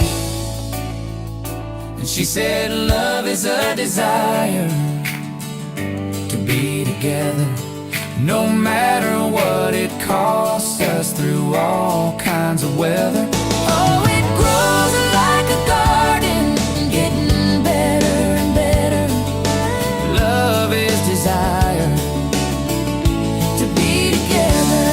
[SPEAKER 1] And she said love is a desire to be together, no matter what it costs us, through all kinds of weather.
[SPEAKER 3] Oh, it grows like a garden, getting better and better.
[SPEAKER 1] Love is desire
[SPEAKER 3] To be together.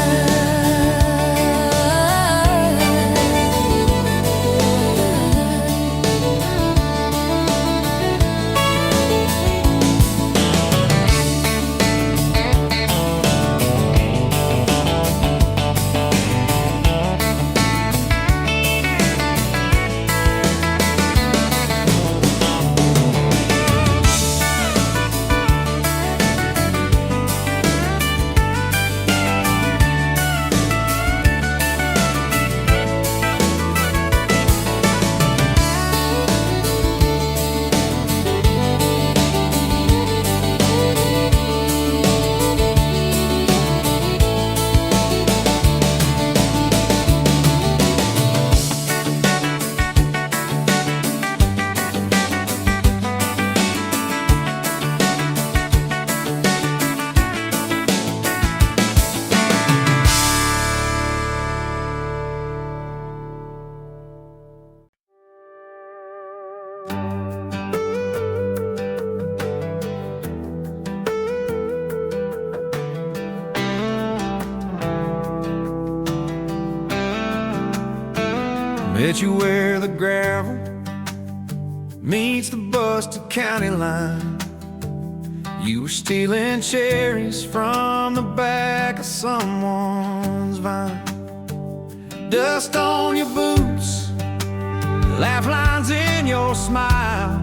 [SPEAKER 1] Met you where the gravel meets the busted county line. You were stealing cherries from the back of someone's vine. Dust on your boots, laugh lines in your smile.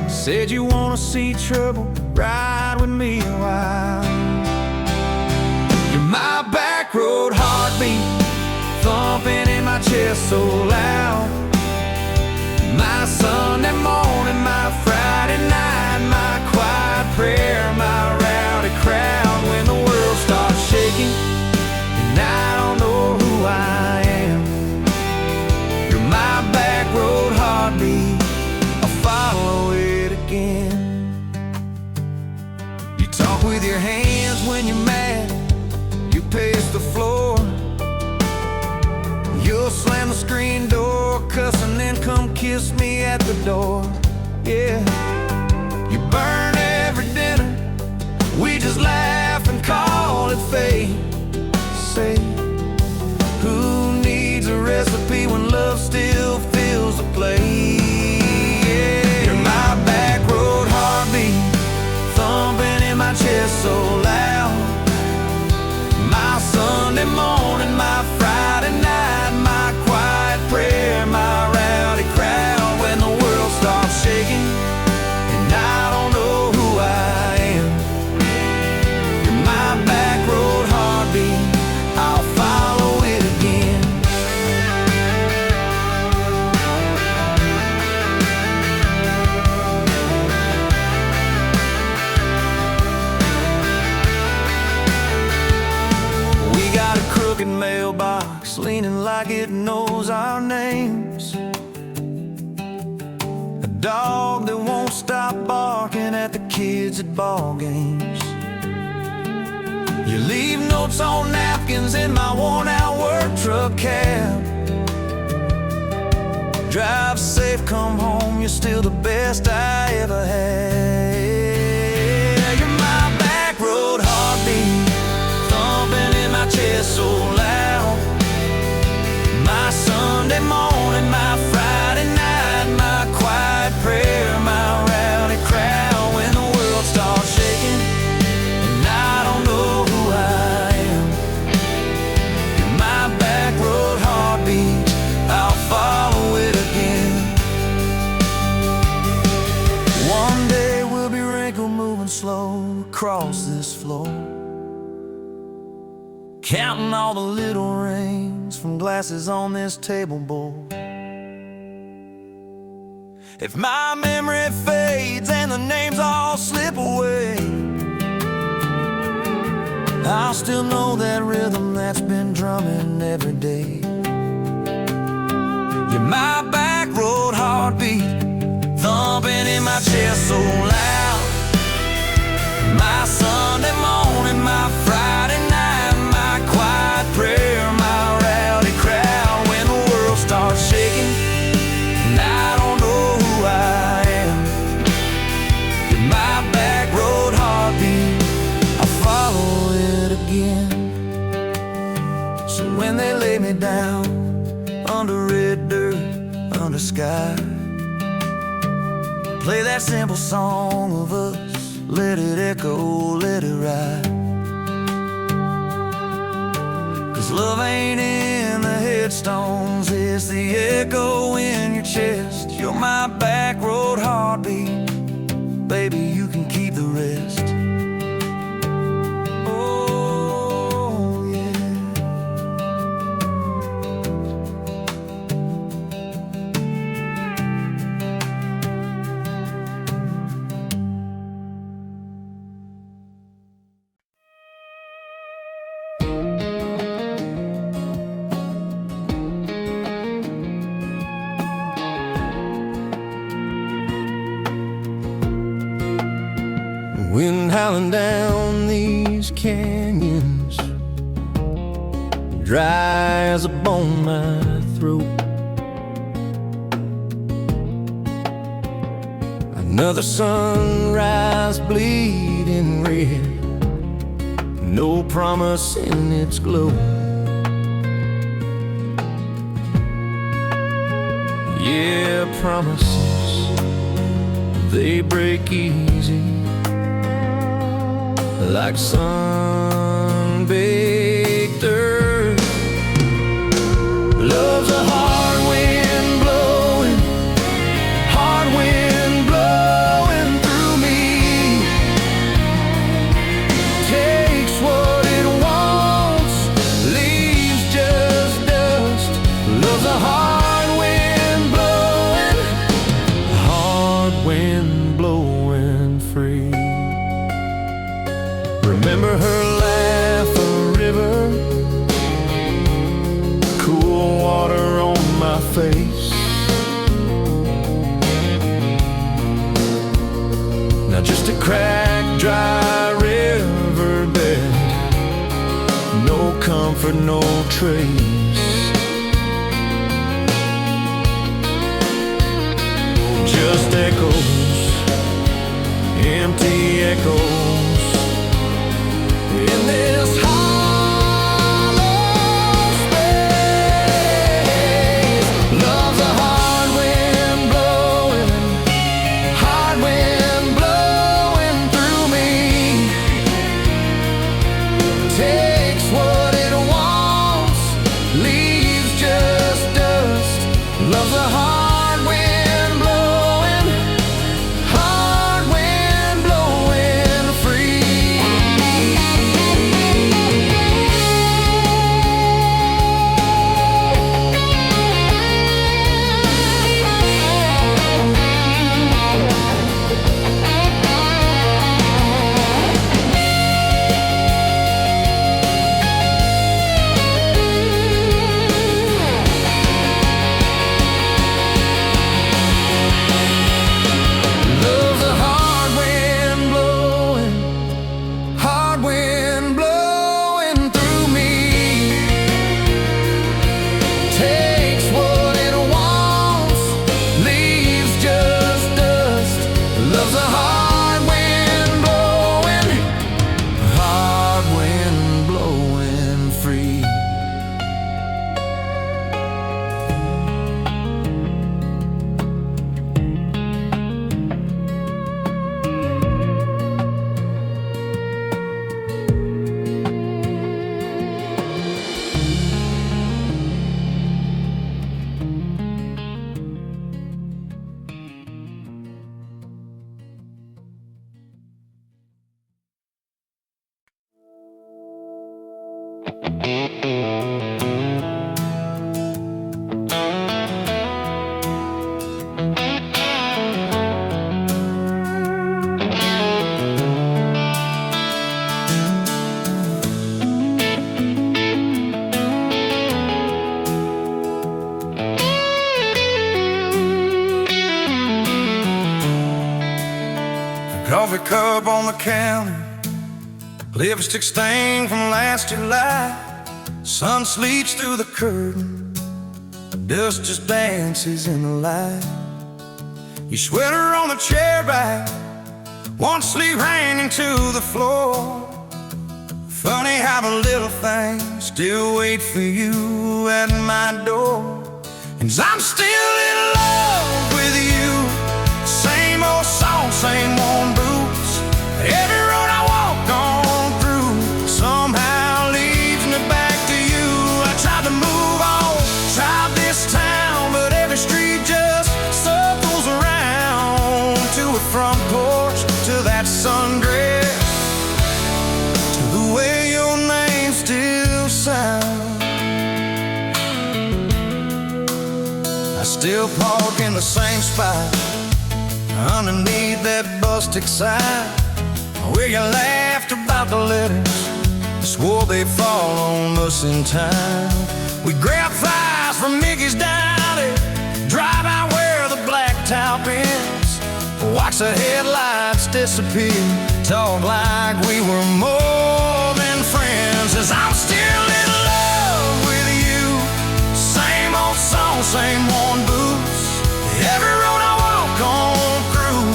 [SPEAKER 1] Said you wanna see trouble, ride with me a while. You're my back road heartbeat, thumping in my chest so loud. My Sunday morning, my Friday night, my quiet prayer, my rowdy crowd. When the world starts shaking and I don't know who I am, you're my back road heartbeat, I'll follow it again. You talk with your hands when you're mad, you pace the floor. You'll slam the screen door, cuss, and then come kiss me at the door. Yeah, you burn every dinner, we just laugh and call it fate. Say, who needs a recipe when love still fills the plate? Yeah, you're my back road heartbeat, thumping in my chest so loud. My Sunday morning, my Friday night, my quiet prayer, my rowdy crowd. When the world starts shaking and I don't know who I am, you're my back road heartbeat, I'll follow it again. We got a crooked mailbox leaning like it knows our names. A dog that won't stop barking at the kids at ball games. You leave notes on napkins in my worn-out work truck cab. Drive safe, come home, you're still the best I ever had. You're my back road heartbeat, thumping in my chest so loud. My Sunday morning, my Friday night, my quiet prayer, my rowdy crowd. When the world starts shaking and I don't know who I am, you're my back road heartbeat, I'll follow it again. One day we'll be wrinkled, moving slow across this floor, counting all the little rings from glasses on this table board. If my memory fades and the names all slip away, I'll still know that rhythm that's been drumming every day. You're my back road heartbeat, thumping in my chest so loud. My Sunday morning, my Friday night, my quiet prayer, my rowdy crowd. When the world starts shaking and I don't know who I am, you're my back road heartbeat, I'll follow it again. So when they lay me down under red dirt, under sky, play that simple song of us, let it echo, let it ride. Cause love ain't in the headstones, it's the echo in your chest. You're my back road heartbeat, baby, you can keep the rest. Oh, yeah. Wind howling down these canyons, dry as a bone in my throat. Another sunrise bleeding red, no promise in its glow. Yeah, promises, they break easy, like sun-baked earth. Love's a hard wind blowing, hard wind blowing through me. Takes what it wants, leaves just dust. Love's a hard wind blowing free. Remember her laugh, a river, cool water on my face. Now just a cracked, dry riverbed, no comfort, no trace. Just echoes, empty echoes in this hollow space. Love's a hard wind blowing through me. Takes what it wants, leaves just dust. Love's a hard wind blowing free. Love's a hard wind blowing through me. Takes what it wants, leaves just dust. Love's a hard wind blowing free.
[SPEAKER 2] Coffee cup on the counter, lipstick stain from last July. Sun sleeps through the curtain, dust just dances in the light. Your sweater on the chair back, one sleeve hanging to the floor. Funny how the little things still wait for you at my door. And I'm still in love with you. Same old song, same worn boots. Every road I walk on through somehow leads me back to you. I tried to move on, tried this town, but every street just circles around. To a front porch, to that sundress, to the way your name still sounds. I still park in the same spot underneath that busted sign where you laughed about the letters, swore they'd fall on us in time. We grabbed fries from Mickey's Dowdy, drive out where the blacktop ends, watch the headlights disappear, talk like we were more than friends. As I'm still in love with you, same old song, same worn boots. Every road I walk on through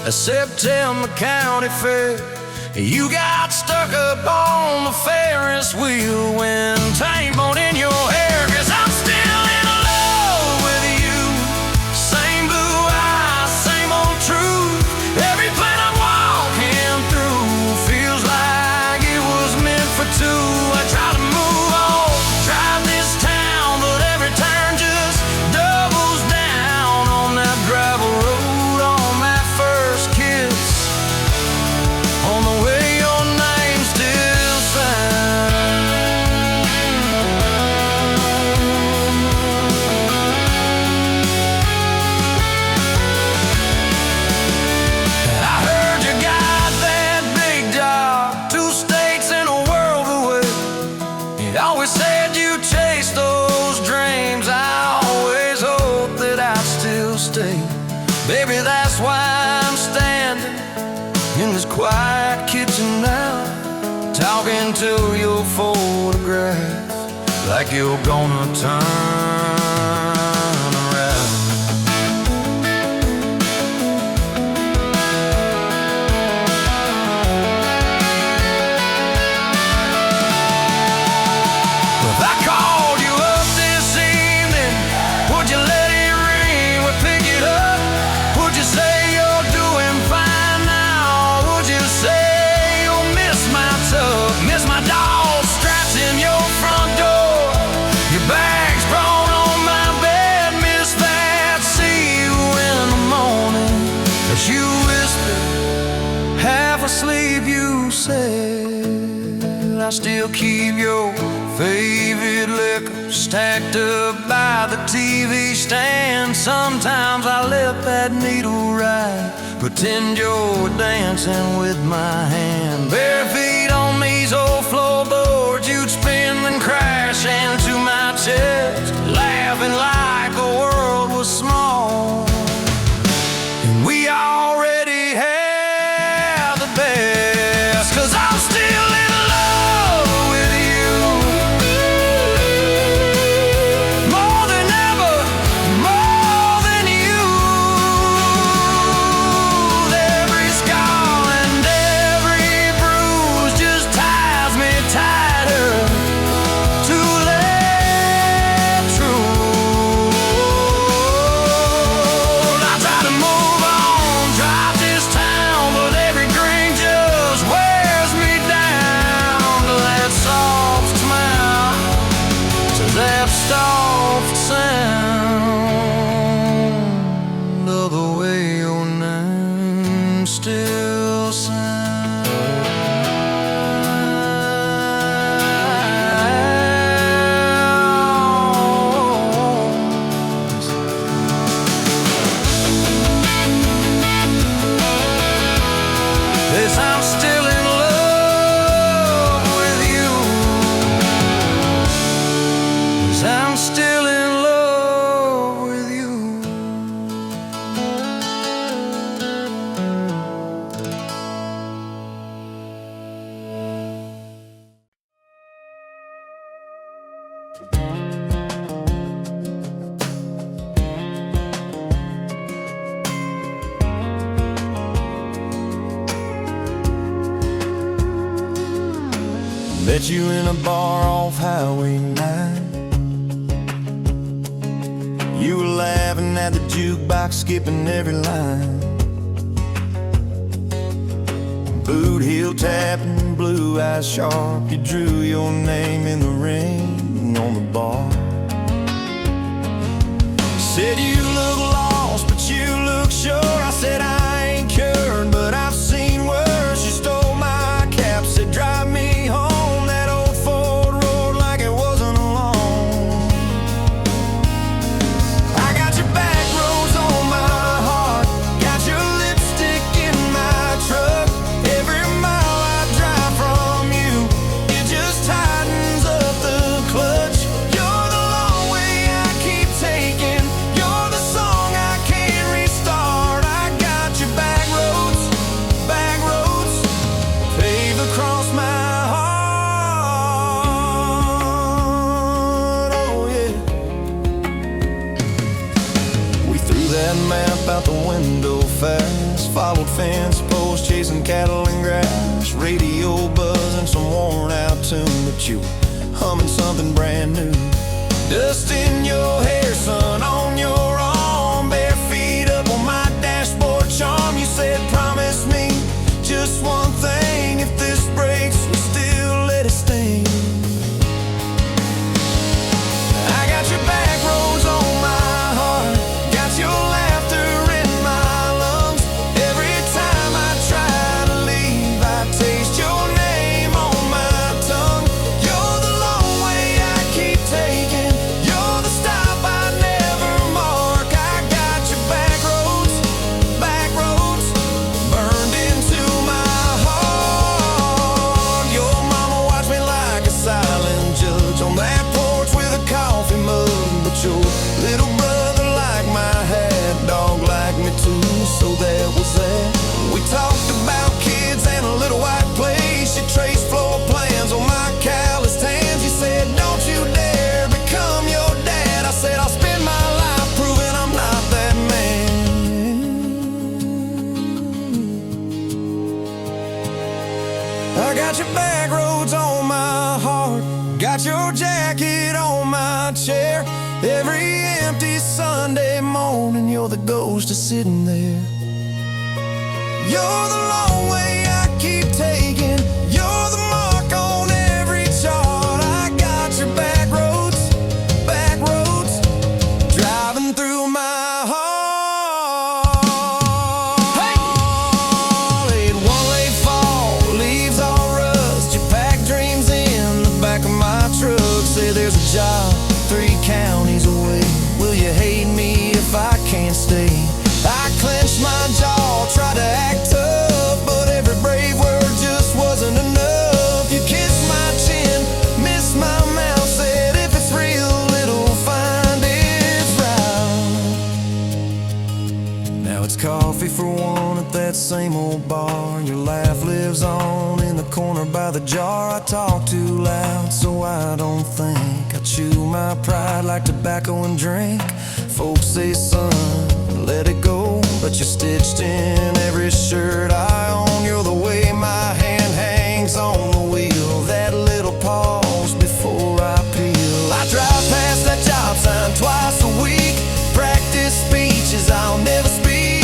[SPEAKER 2] a September County Fair. You got stuck up on the Ferris wheel when time bone in your hair. 'Cause I'm still in love with you. Same blue eyes, same old truth. Everything I'm walking through feels like it was meant for two. I try to move on, drive this town, but every turn just doubles down on that gravel road, on that first kiss, on the way your name still sounds. I heard you got that big job, 2 states and a world away. You always said you chased those dreams. I always hoped that I'd still stay. Baby, that's why I'm standing in this quiet kitchen now, talking to your photograph like you're gonna turn around. If I called you up this evening, would you let it ring? Would pick it up? Would you say you're doing fine now? Would you say you'll miss my tub, miss my dog straps in your front door, your bags brought on my bed, miss that? See you in the morning as you whisper, half asleep you said, I still keep your favorite liquor stacked up by the TV stand. Sometimes I let that needle ride, pretend you're dancing with my hand. Bare feet on these old floorboards, you'd spin and crash into my chest, laughing like the world was small and we already had the best. 'Cause I'm still in love with you, more than ever, more than you. Every scar and every bruise just ties me tighter to let true. I try to move on, drive this town, but every green just wears me down to that soft smile, to that soft sound of the way your name still sounds. Yes, I'm still in love with you. Yes, I'm still in love with you. Met you in a bar off Highway 9. You were laughing at the jukebox, skipping every line. Boot heel tapping, blue eyes sharp. You drew your name in the ring on the bar. Said you look lost, but you look sure. I said I ain't cured, but I've seen worse. You stole my cap, said drive me home. That old Ford roared like it wasn't alone. I got your back roads on my heart, got your lipstick in my truck. Every mile I drive from you, it just tightens up the clutch. You're the long way I keep taking, you're the song I can't restart. I got fence post, chasing cattle and grass, radio buzzing some worn out tune, but you were humming something brand new. Dust in your hair, sun on your arm, bare feet up on my dashboard charm. You said, promise me just one thing, if this breaks, we still let it sting. I got your back roads on my heart, got your laughter in my lungs. Every time I try to leave, I taste your name on my tongue. You're the long way I keep taking, you're the stop I never mark. I got your back roads, burned into my heart. Your mama watched me like a silent judge on that porch with a coffee mug, but your little brother liked my hat, dog liked me too, so that was that. We talked about kids and a little white place. You traced floor plans on my calloused hands. You said, don't you dare become your dad. I said, I'll spend my life proving I'm not that man. I got your back roads on my heart, got your jacket on my chair. Every empty Sunday morning, you're the ghost of sitting there. You're the long way I keep taking, you're the mark on every chart. I got your back roads, driving through my heart. Hey! It one late fall, leaves all rust. You pack dreams in the back of my truck. Say there's a job 3 counties away. Will you hate me if I can't stay? I clenched my jaw, tried to act tough, but every brave word just wasn't enough. You kissed my chin, missed my mouth, said if it's real, it'll find its route. Now it's coffee for one at that same old bar. Your laugh lives on in the corner by the jar. I talk too loud, so I don't think. I chew my pride like tobacco and drink. Folks say, son, let it go, but you're stitched in every shirt I own. You're the way my hand hangs on the wheel, that little pause before I peel. I drive past that job sign twice a week, practice speeches I'll never speak.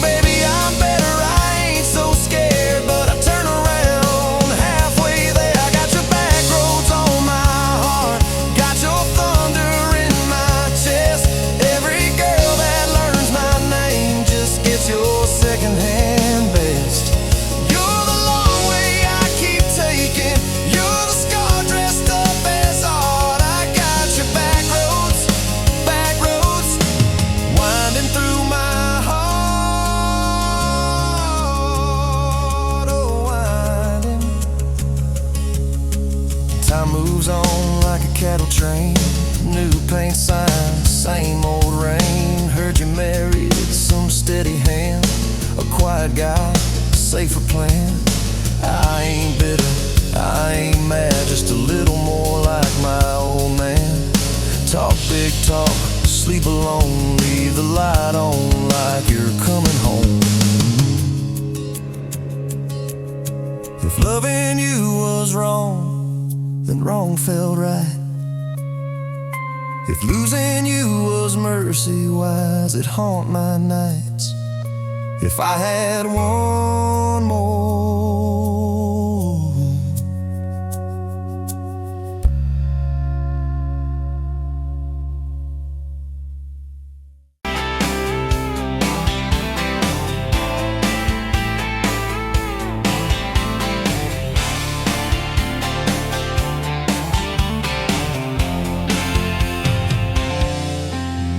[SPEAKER 2] Baby, I'm better, I ain't so scared, but I turn around halfway there. I got your back roads on my heart, got your thunder in my chest. Every girl that learns my name just gets your secondhand best. You're the long way I keep taking, you're the scar dressed up as art. I got your back roads, winding through my heart, oh winding. Time moves on like a cattle train, new paint signs, same old rain. Heard you married some steady hand, a quiet guy, safer plan. I ain't bitter, I ain't mad, just a little more like my old man. Talk big talk, sleep alone, leave the light on like you're coming home. If loving you was wrong, then wrong felt right. If losing you was mercy, why's it haunt my nights? If I had one more.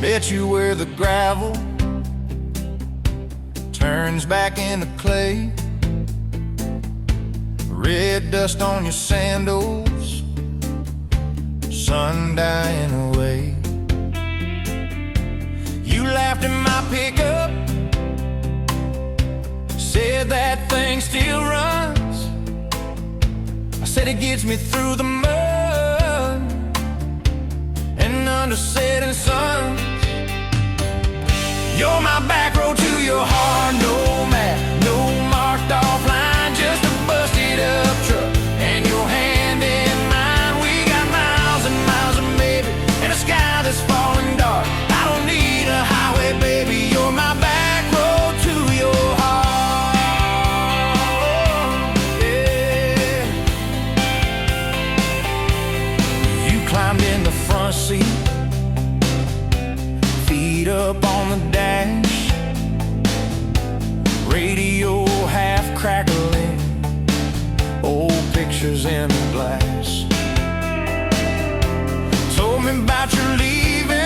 [SPEAKER 2] Bet you where the gravel turns back into clay, red dust on your sandals, sun dying away. You laughed at my pickup, said that thing still runs. I said it gets me through the mud and under setting suns. You're my back road to your heart, no map, no
[SPEAKER 1] pictures in glass. Told me about your leaving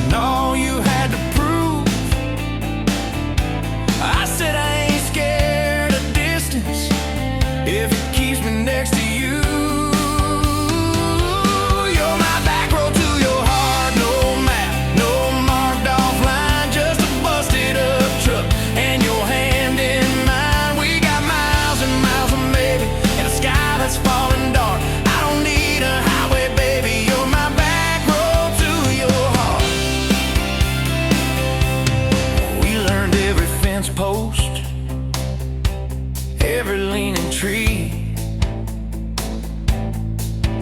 [SPEAKER 1] and all you had to prove. I said I ain't scared of distance if it keeps me next to you. You're my back road to your heart. No map, no marked off line, just a busted up truck and your hand in mine. We got miles and miles of maybe in a sky that's falling dark. I don't need a highway, baby. You're my back road to your heart. We learned every fence post, every leaning tree,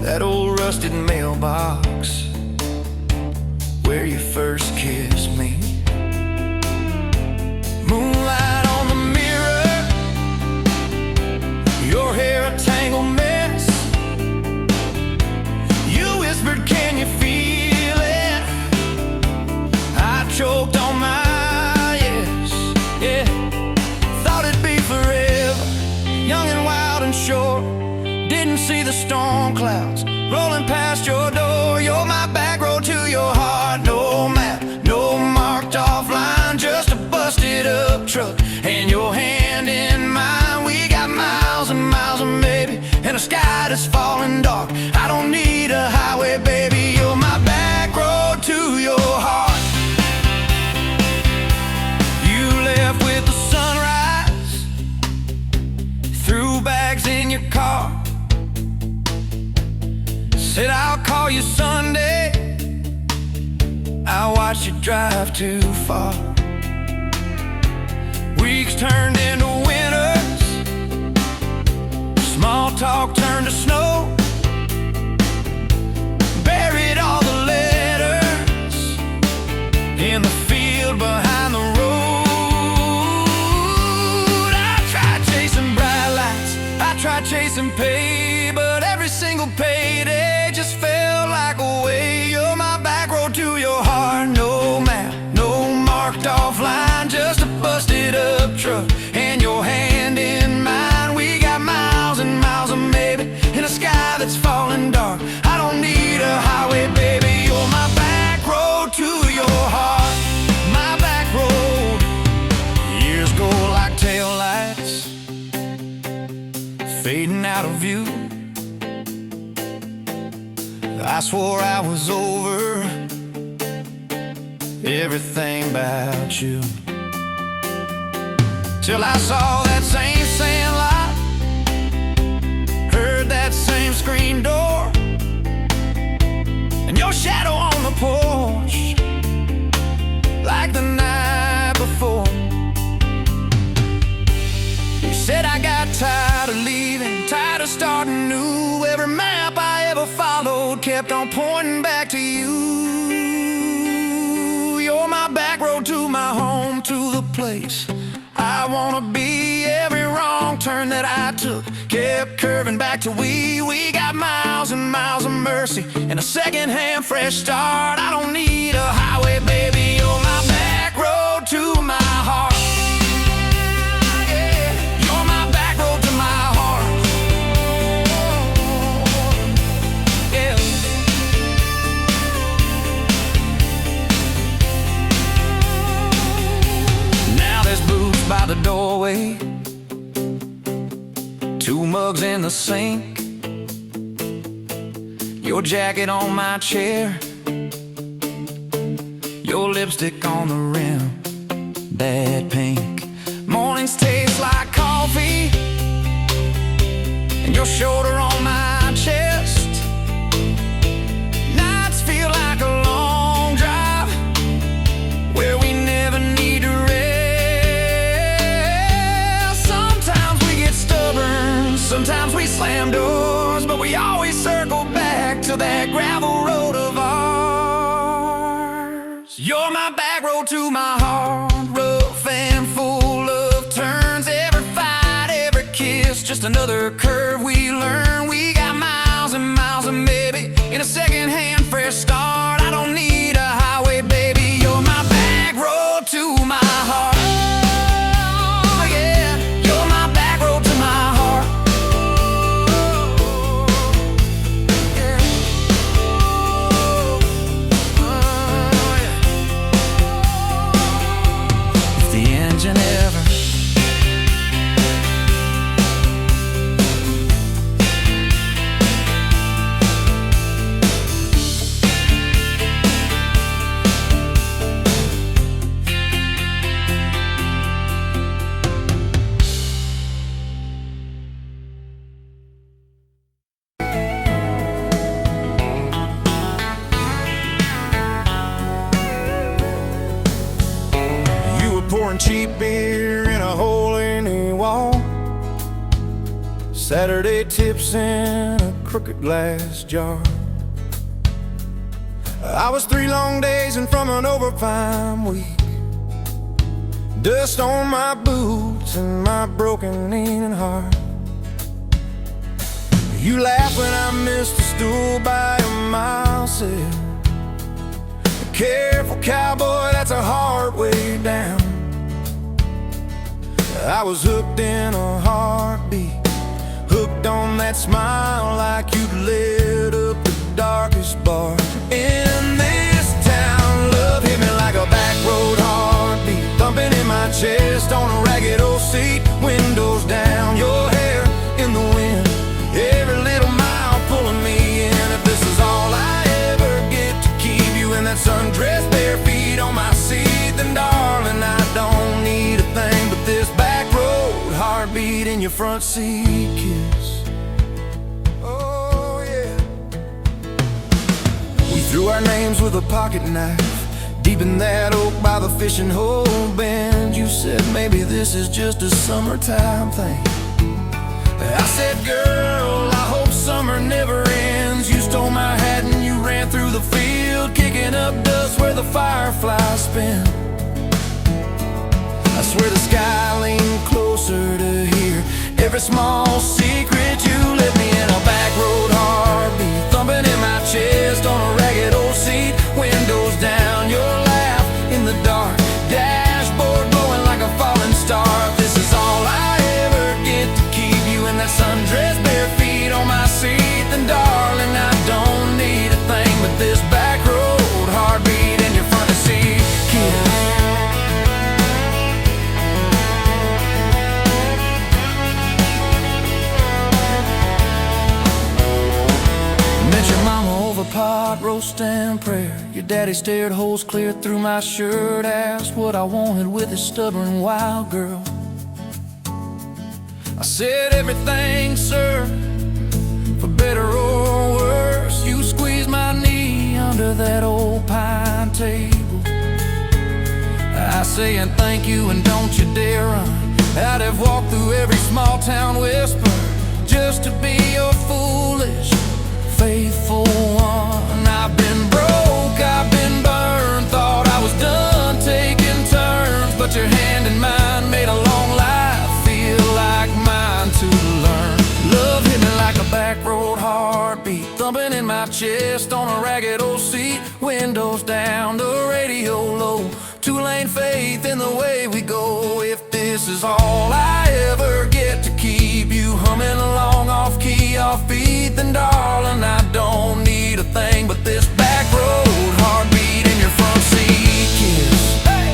[SPEAKER 1] that old rusted mailbox where you first kissed me. Moonlight on the mirror, your hair a tangled mess. You whispered, can you feel it? I choked on my yes, yeah. Thought it'd be forever, young and wild and short. Didn't see the storm clouds rolling past your door. You're my back road to your heart. No map, no marked off line, just a busted up truck and your hand in mine. We got miles and miles of maybe in a sky that's falling dark. I don't need a highway, baby. You're my back road to your heart. You left with the sunrise, threw bags in your car, said I'll call you Sunday. I watched you drive too far. Weeks turned into winters, small talk turned to snow. Buried all the letters in the field behind the road. I tried chasing bright lights, I tried chasing pay, but every single payday just felt like a way. You're my back road to your heart. No map, no marked off line, just a busted up truck and your hand in mine. We got miles and miles of maybe in a sky that's falling dark. I don't need a highway, baby. You're my back road to your heart. My back road. Years go like taillights, fading out of view. I swore I was over everything about you, till I saw that same sandlot, heard that same screen door, and your shadow on the porch like the night before. You said I got tired of leaving, tired of starting new. Every map I ever followed kept on pointing back to you. You're my back road to my home, to the place I wanna be. Every wrong turn that I took kept curving back to we. We got miles and miles of mercy and a second-hand fresh start. I don't need a highway, baby. You're my back road to my heart. By the doorway, two mugs in the sink, your jacket on my chair, your lipstick on the rim, that pink. Mornings taste like coffee, and your shoulder on my chest. Nights feel like a long drive where we never need to rest. Sometimes we slam doors, but we always circle back to that gravel road of ours. You're my back road to my heart, rough and full of turns. Every fight, every kiss, just another curve we learn. We got miles and miles of maybe in a second-hand fresh start. I don't need a highway, baby. You're my back road to my heart. Oh, yeah. You're my back road to my heart. Pouring cheap beer in a hole in the wall. Saturday tips in a crooked glass jar. I was 3 long days and from an overtime week. Dust on my boots and my broken knee and heart. You laugh when I missed a stool by a mile, said, "Careful, cowboy, that's a hard way down." I was hooked in a heartbeat, hooked on that smile like you'd lit up the darkest bar in this town. Love hit me like a back road heartbeat, thumping in my chest on a ragged old seat. Windows down, your hair in the wind, every little mile pulling me in. If this is all I ever get to keep you in that sundress, bare feet on my seat, then darling, I don't need a thing but this back road heartbeat in your front seat kiss. Oh yeah. We threw our names with a pocket knife deep in that oak by the fishing hole bend. You said maybe this is just a summertime thing. I said, girl, I hope summer never ends. You stole my hat and you ran through the field, kicking up dust where the fireflies spin. I swear the sky leaned closer to hear every small secret. You let me in a back road heartbeat, thumping in my chest on a ragged old seat. Windows down, your laugh in the dark, dashboard glowing like a falling star. If this is all I ever get to keep you in that sundress, bare feet on my seat, then darling, I don't need a thing but this back road heartbeat in your front seat kiss. Pot roast and prayer. Your daddy stared holes clear through my shirt, asked what I wanted with his stubborn wild girl. I said everything, sir, for better or worse. You squeezed my knee under that old pine table. I say and thank you and don't you dare run. I'd have walked through every small town whisper just to be your foolish faithful one. I've been broke, I've been burned, thought I was done taking turns, but your hand in mine made a long life feel like mine to learn. Love hit me like a back road heartbeat, thumping in my chest on a ragged old seat. Windows down, the radio low, 2-lane faith in the way we go. If this is all I ever get to keep you humming along off key, off beat, then darling, I don't need a thing but this back road heartbeat in your front seat kiss. Hey!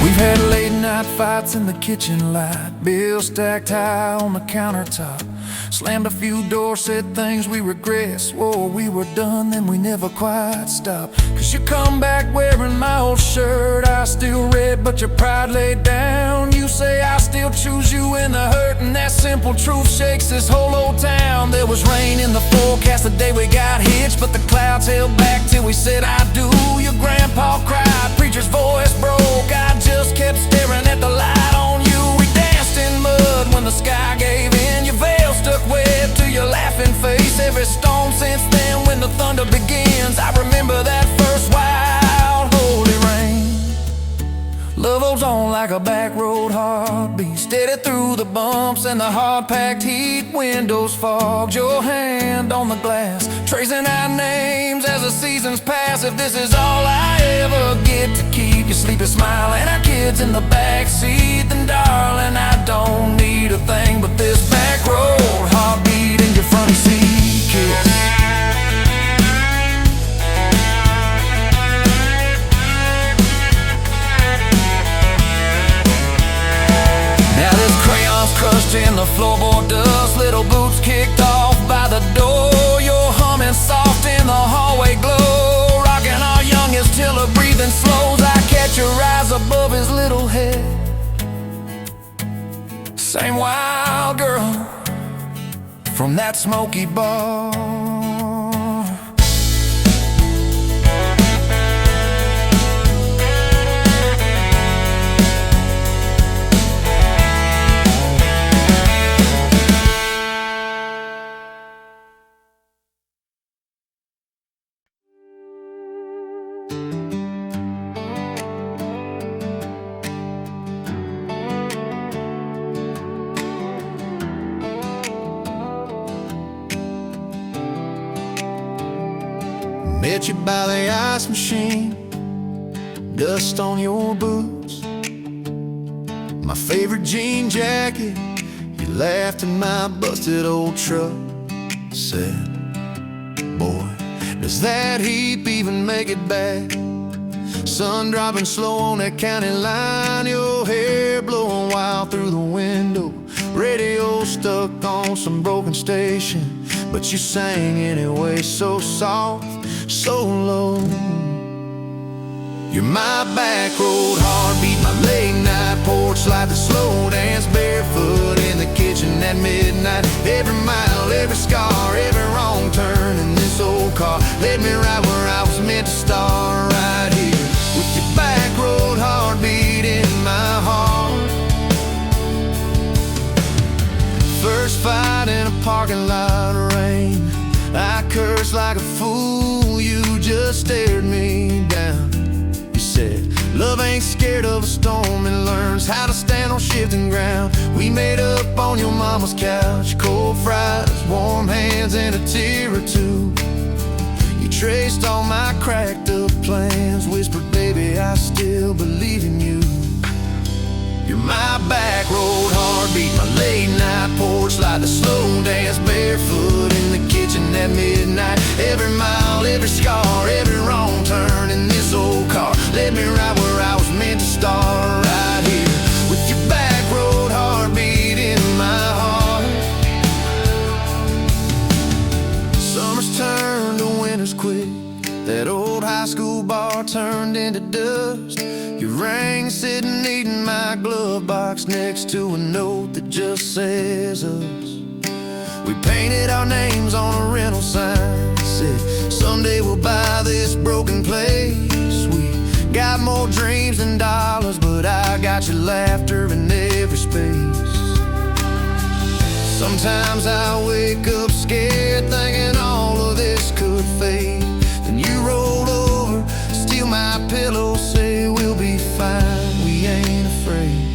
[SPEAKER 1] We've had late night fights in the kitchen light, bills stacked high on the countertop. Slammed a few doors, said things we regret, swore we were done, then we never quite stopped. Cause you come back wearing my old shirt, I still red but your pride laid down. You say I still choose you in the hurt, and that simple truth shakes this whole old town. There was rain in the forecast the day we got hitched, but the clouds held back till we said I do. Your grandpa cried, preacher's voice broke, I just kept staring at the light on you. We danced in mud when the sky gave in, your veil stuck web to your laughing face. Every storm since then when the thunder begins, I remember that first wild holy rain. Love holds on like a back road heartbeat, steady through the bumps and the hard-packed heat. Windows fogged, your hand on the glass, tracing our names as the seasons pass. If this is all I ever get to keep you sleeping, smiling, our kids in the backseat, then darling, I don't need a thing but this back road heartbeat in your front seat kiss. Now this crayon's crushed in the floorboard dust, little boots kicked off by the door. You're humming soft in the hallway glow, rocking our youngest till her breathing slows. I catch your eyes above his little head, same wild girl, from that smoky bar. Met you by the ice machine, dust on your boots, my favorite jean jacket. You laughed at my busted old truck. Said, boy, does that heap even make it back? Sun dropping slow on that county line, your hair blowing wild through the window, radio stuck on some broken station, but you sang anyway, so soft, so low. You're my back road heartbeat, my late night porch light, the slow dance barefoot in the kitchen at midnight. Every mile, every scar, every wrong turn in this old car led me right where I was meant to start, right here with your back road heartbeat in my heart. First fight in a parking lot of rain, I cursed like a fool, you just stared me down. You said, love ain't scared of a storm, it learns how to stand on shifting ground. We made up on your mama's couch, cold fries, warm hands, and a tear or two. You traced all my cracked up plans, whispered, baby, I still believe in you. You're my back road heartbeat, my late night porch light, the slow dance barefoot in the kitchen at midnight. Every mile, every scar, every wrong turn in this old car led me right where I was meant to start, right here with your back road heartbeat in my heart. Summers turned to winters quick, that old high school bar turned into dust. Your ring sitting neat in my glove box next to a note that just says us. We painted our names on a rental sign, said someday we'll buy this broken place. We got more dreams than dollars, but I got your laughter in every space. Sometimes I wake up scared, thinking all of this could fade. Then you roll over, steal my pillow, say we'll be fine, we ain't afraid.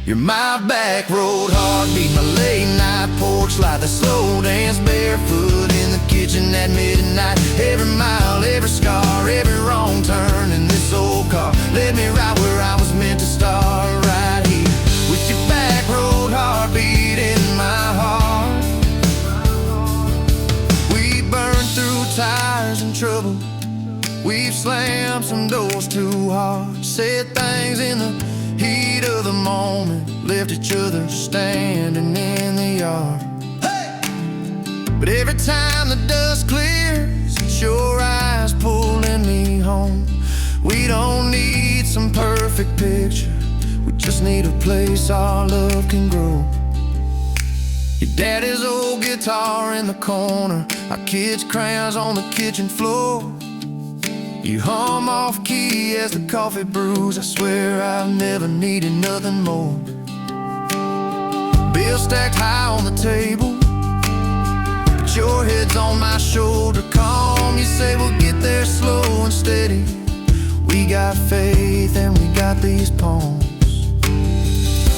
[SPEAKER 1] You're my back road heartbeat, my late night porch light, the slow dance barefoot in the kitchen at midnight. Every mile, every scar, every wrong turn in this old car led me right where I was meant to start, right here with your back road heartbeat in my heart. We burned through tires and trouble, we've slammed some doors too hard, said things in the heat of the moment, left each other standing in the yard. Hey! But every time the dust clears, it's your eyes pulling me home. We don't need some perfect picture, we just need a place our love can grow. Your daddy's old guitar in the corner, our kids' crayons on the kitchen floor. You hum off key as the coffee brews, I swear I've never needed nothing more. Bills stacked high on the table, but your head's on my shoulder, calm. You say we'll get there slow and steady. We got faith and we got these palms.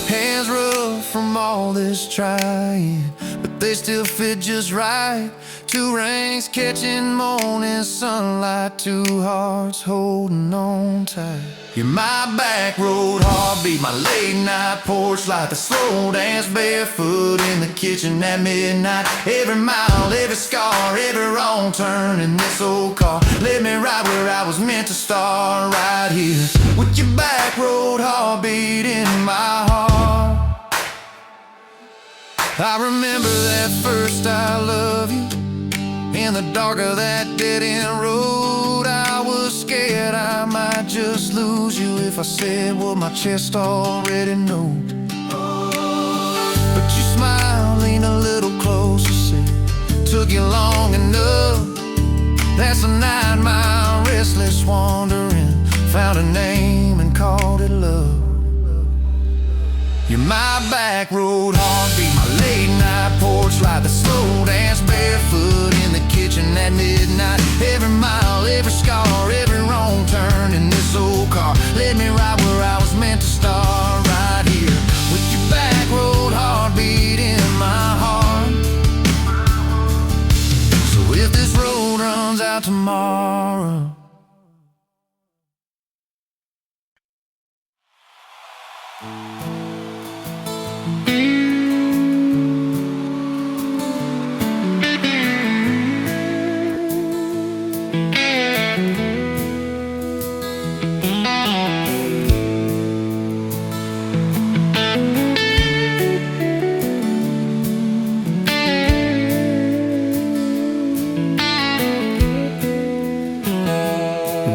[SPEAKER 1] Hands rough from all this trying, but they still fit just right. Two rings catching morning sunlight, two hearts holding on tight. You're my back road heartbeat, my late night porch light, the slow dance barefoot in the kitchen at midnight. Every mile, every scar, every wrong turn in this old car led me right where I was meant to start, right here with your back road heartbeat in my heart. I remember that first I love you, in the dark of that dead-end road. I was scared I might just lose you if I said what my chest already knows. But you smiled, leaned lean a little closer, said, took you long enough. That's a 9-mile restless wandering. Found a name and called it love. You're my back road heartbeat, my late night porch light, the slow dance barefoot in the kitchen at midnight. Every mile, every scar, every wrong turn in this old car led me right where I was meant to start, right here with your back road heartbeat in my heart. So if this road runs out tomorrow,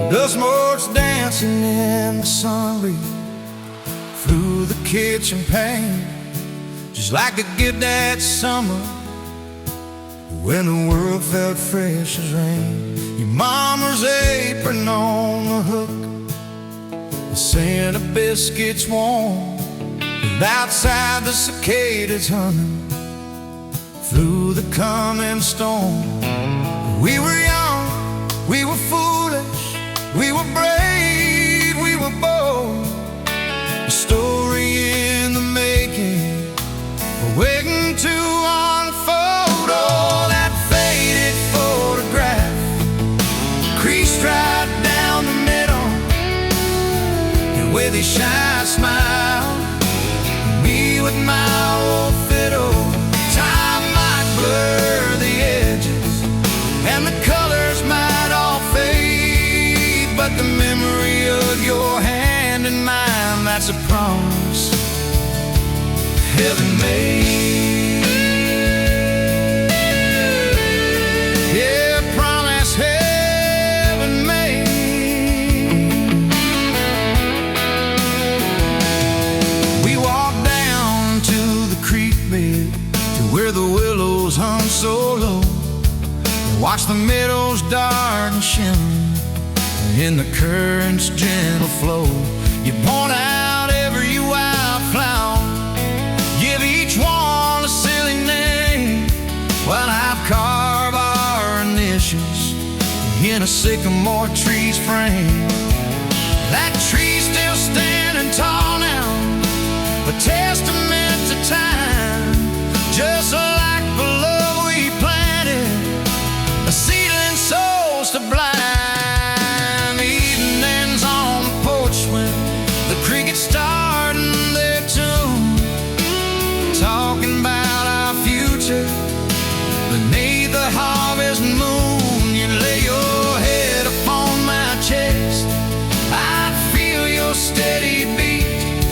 [SPEAKER 1] dust motes dancing in the sun breeze through the kitchen pane, just like the gift that summer when the world felt fresh as rain. Your mama's apron on the hook, the scent of biscuits warm, and outside the cicadas humming through the coming storm. We were young, we were foolish, we were brave, we were bold. A story in the making, waiting to unfold. Oh, that faded photograph, creased right down the middle, and with a shy smile, me with my old fiddle. Time might blur the edges, and the colors might all fade, but the memory of your hand in mine, that's a promise heaven made. Yeah, promise heaven made. We walked down to the creek bed, to where the willows hung so low, watch the meadows dark and shimmer in the current's gentle flow. You point out every wildflower, give each one a silly name, while I've carved our initials in a sycamore tree's frame. That tree's still standing tall now, a testament to time, just like the love we planted, a seedling souls to blind. Evenings on the porch when the crickets starting their tune, talking about our future beneath the harvest moon. You lay your head upon my chest, I feel your steady beat,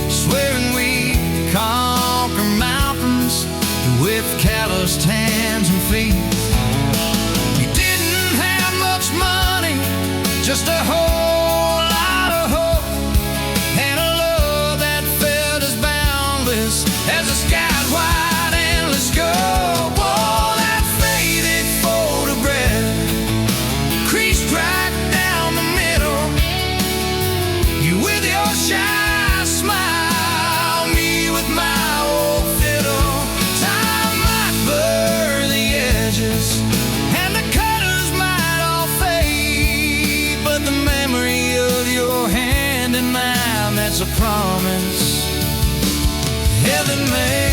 [SPEAKER 1] swearing we conquer mountains with calloused hands and feet. We didn't have much money, just a whole lot of hope, and a love that felt as boundless as the sky's wide endless scope. Oh, that faded photograph, creased right down the middle, you with your shy smile, me with my old fiddle. Time might blur the edges, and the colors might all fade, but the memory of your hand in mine, that's a promise heaven made.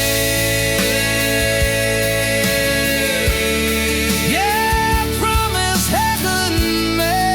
[SPEAKER 1] Yeah, promise heaven made.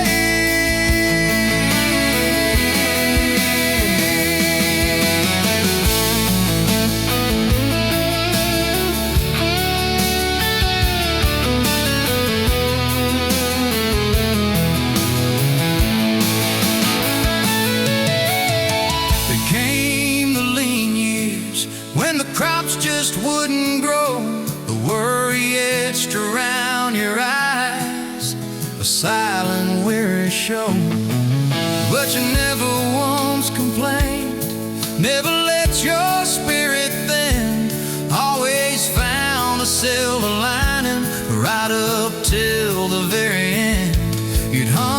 [SPEAKER 1] There came the lean years when the crops just wouldn't grow, the worry etched around your eyes, a silent weary show. But you never once complained, never let your spirit bend, always found a
[SPEAKER 2] You'd haunt